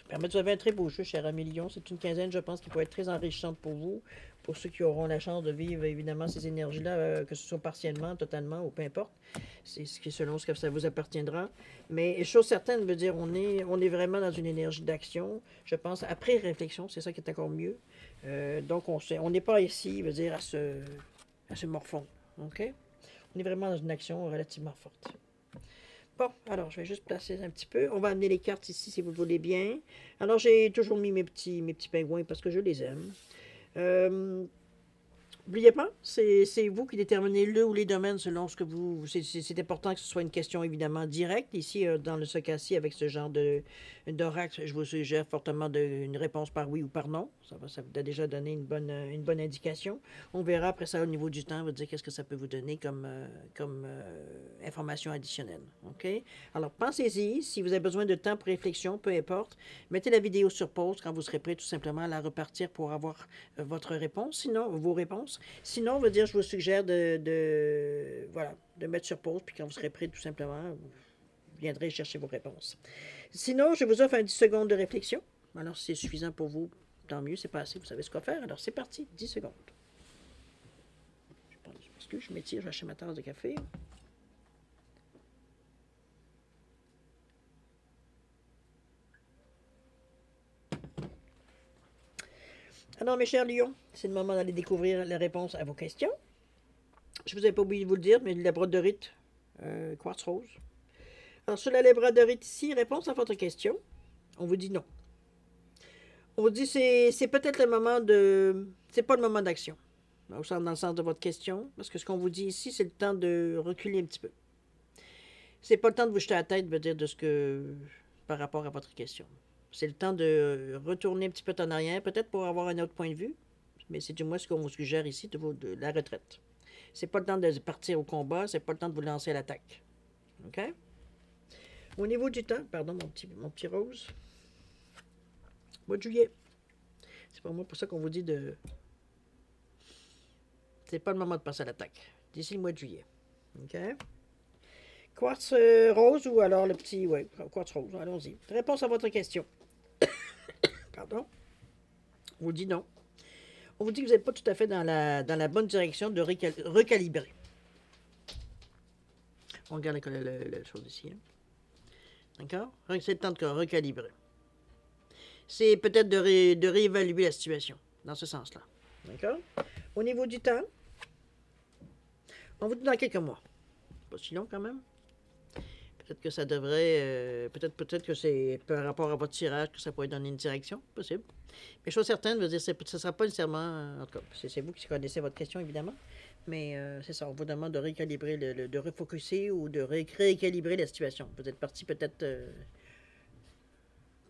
permettre de vous avez un très beau jeu, cher Amélion. C'est une quinzaine, je pense, qui pourrait être très enrichissante pour vous. Pour ceux qui auront la chance de vivre, évidemment, ces énergies-là, que ce soit partiellement, totalement, ou peu importe. C'est ce qui est selon ce que ça vous appartiendra. Mais chose certaine, veut dire, on est vraiment dans une énergie d'action. Je pense, après réflexion, c'est ça qui est encore mieux. Donc, on n'est pas ici, veut dire, à se morfondre. OK? On est vraiment dans une action relativement forte. Bon, alors, je vais juste placer un petit peu. On va amener les cartes ici, si vous le voulez bien. Alors, j'ai toujours mis mes petits pingouins parce que je les aime. N'oubliez pas, c'est vous qui déterminez le ou les domaines selon ce que vous... C'est important que ce soit une question évidemment directe. Ici, dans ce cas-ci, avec ce genre d'oracle, je vous suggère fortement une réponse par oui ou par non. Ça vous a déjà donné une bonne indication. On verra après ça au niveau du temps, on va dire qu'est-ce que ça peut vous donner comme information additionnelle. OK? Alors, pensez-y. Si vous avez besoin de temps pour réflexion, peu importe, mettez la vidéo sur pause quand vous serez prêt tout simplement à la repartir pour avoir votre réponse. Sinon, vos réponses. Sinon, on va dire, je vous suggère de mettre sur pause, puis quand vous serez prêt, tout simplement, vous viendrez chercher vos réponses. Sinon, je vous offre un 10 secondes de réflexion. Alors, si c'est suffisant pour vous, tant mieux, c'est pas assez, vous savez ce qu'on faire. Alors, c'est parti, 10 secondes. Je m'étire, je vais acheter ma tasse de café. Alors, mes chers lions, c'est le moment d'aller découvrir les réponses à vos questions. Je ne vous ai pas oublié de vous le dire, mais la labradorite quartz rose. Alors, sur la labradorite ici, réponse à votre question, on vous dit non. On vous dit c'est peut-être le moment de... C'est pas le moment d'action, dans le sens de votre question, parce que ce qu'on vous dit ici, c'est le temps de reculer un petit peu. C'est pas le temps de vous jeter à la tête, veut dire, par rapport à votre question. C'est le temps de retourner un petit peu en arrière, peut-être pour avoir un autre point de vue, mais c'est du moins ce qu'on vous suggère ici, de la retraite. C'est pas le temps de partir au combat, c'est pas le temps de vous lancer à l'attaque. OK? Au niveau du temps, pardon, mon petit rose, mois de juillet. C'est pas moi pour ça qu'on vous dit de... C'est pas le moment de passer à l'attaque. D'ici le mois de juillet. OK? Quartz rose ou alors le petit... Oui, quartz rose, allons-y. Réponse à votre question. Pardon? On vous dit non. On vous dit que vous n'êtes pas tout à fait dans la bonne direction de recalibrer. On regarde la chose ici. Hein? D'accord? C'est le temps de recalibrer. c'est peut-être de réévaluer la situation, dans ce sens-là. D'accord? Au niveau du temps, on vous dit dans quelques mois. Pas si long quand même. Peut-être que ça devrait. Peut-être que c'est par rapport à votre tirage que ça pourrait donner une direction. Possible. Mais chose certaine, veut dire, ce ne sera pas nécessairement. En tout cas, c'est vous qui connaissez votre question, évidemment. Mais c'est ça, on vous demande de rééquilibrer, de refocuser ou de rééquilibrer la situation. Vous êtes parti peut-être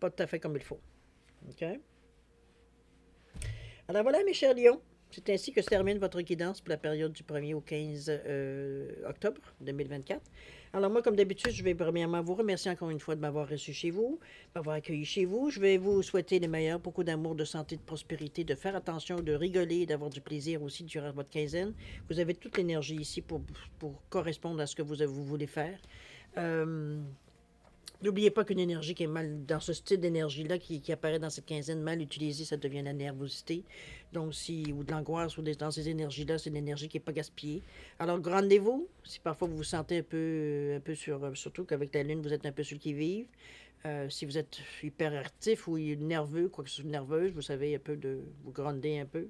pas tout à fait comme il faut. OK? Alors voilà, mes chers lions. C'est ainsi que se termine votre guidance pour la période du 1er au 15 octobre 2024. Alors moi, comme d'habitude, je vais premièrement vous remercier encore une fois de m'avoir reçu chez vous, m'avoir accueilli chez vous. Je vais vous souhaiter le meilleur, beaucoup d'amour, de santé, de prospérité, de faire attention, de rigoler, d'avoir du plaisir aussi durant votre quinzaine. Vous avez toute l'énergie ici pour correspondre à ce que vous voulez faire. N'oubliez pas qu'une énergie qui est mal, dans ce style d'énergie-là qui apparaît dans cette quinzaine, mal utilisée, ça devient la nervosité. Donc, ou de l'angoisse, ou dans ces énergies-là, c'est une énergie qui n'est pas gaspillée. Alors, rendez-vous, si parfois vous vous sentez un peu surtout qu'avec la Lune, vous êtes un peu sur le qui-vive. Si vous êtes hyperactif ou nerveux, quoi que ce soit nerveuse, vous savez un peu de vous gronder un peu,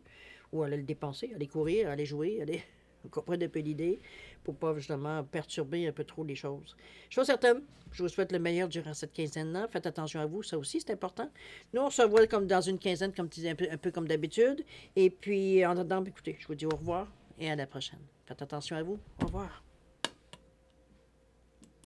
ou aller le dépenser, aller courir, aller jouer, aller... Vous comprenez un peu l'idée pour ne pas justement perturber un peu trop les choses. Chose certaine, je vous souhaite le meilleur durant cette quinzaine-là. Faites attention à vous, ça aussi c'est important. Nous, on se voit comme dans une quinzaine, comme un peu comme d'habitude. Et puis, en attendant, écoutez, je vous dis au revoir et à la prochaine. Faites attention à vous. Au revoir.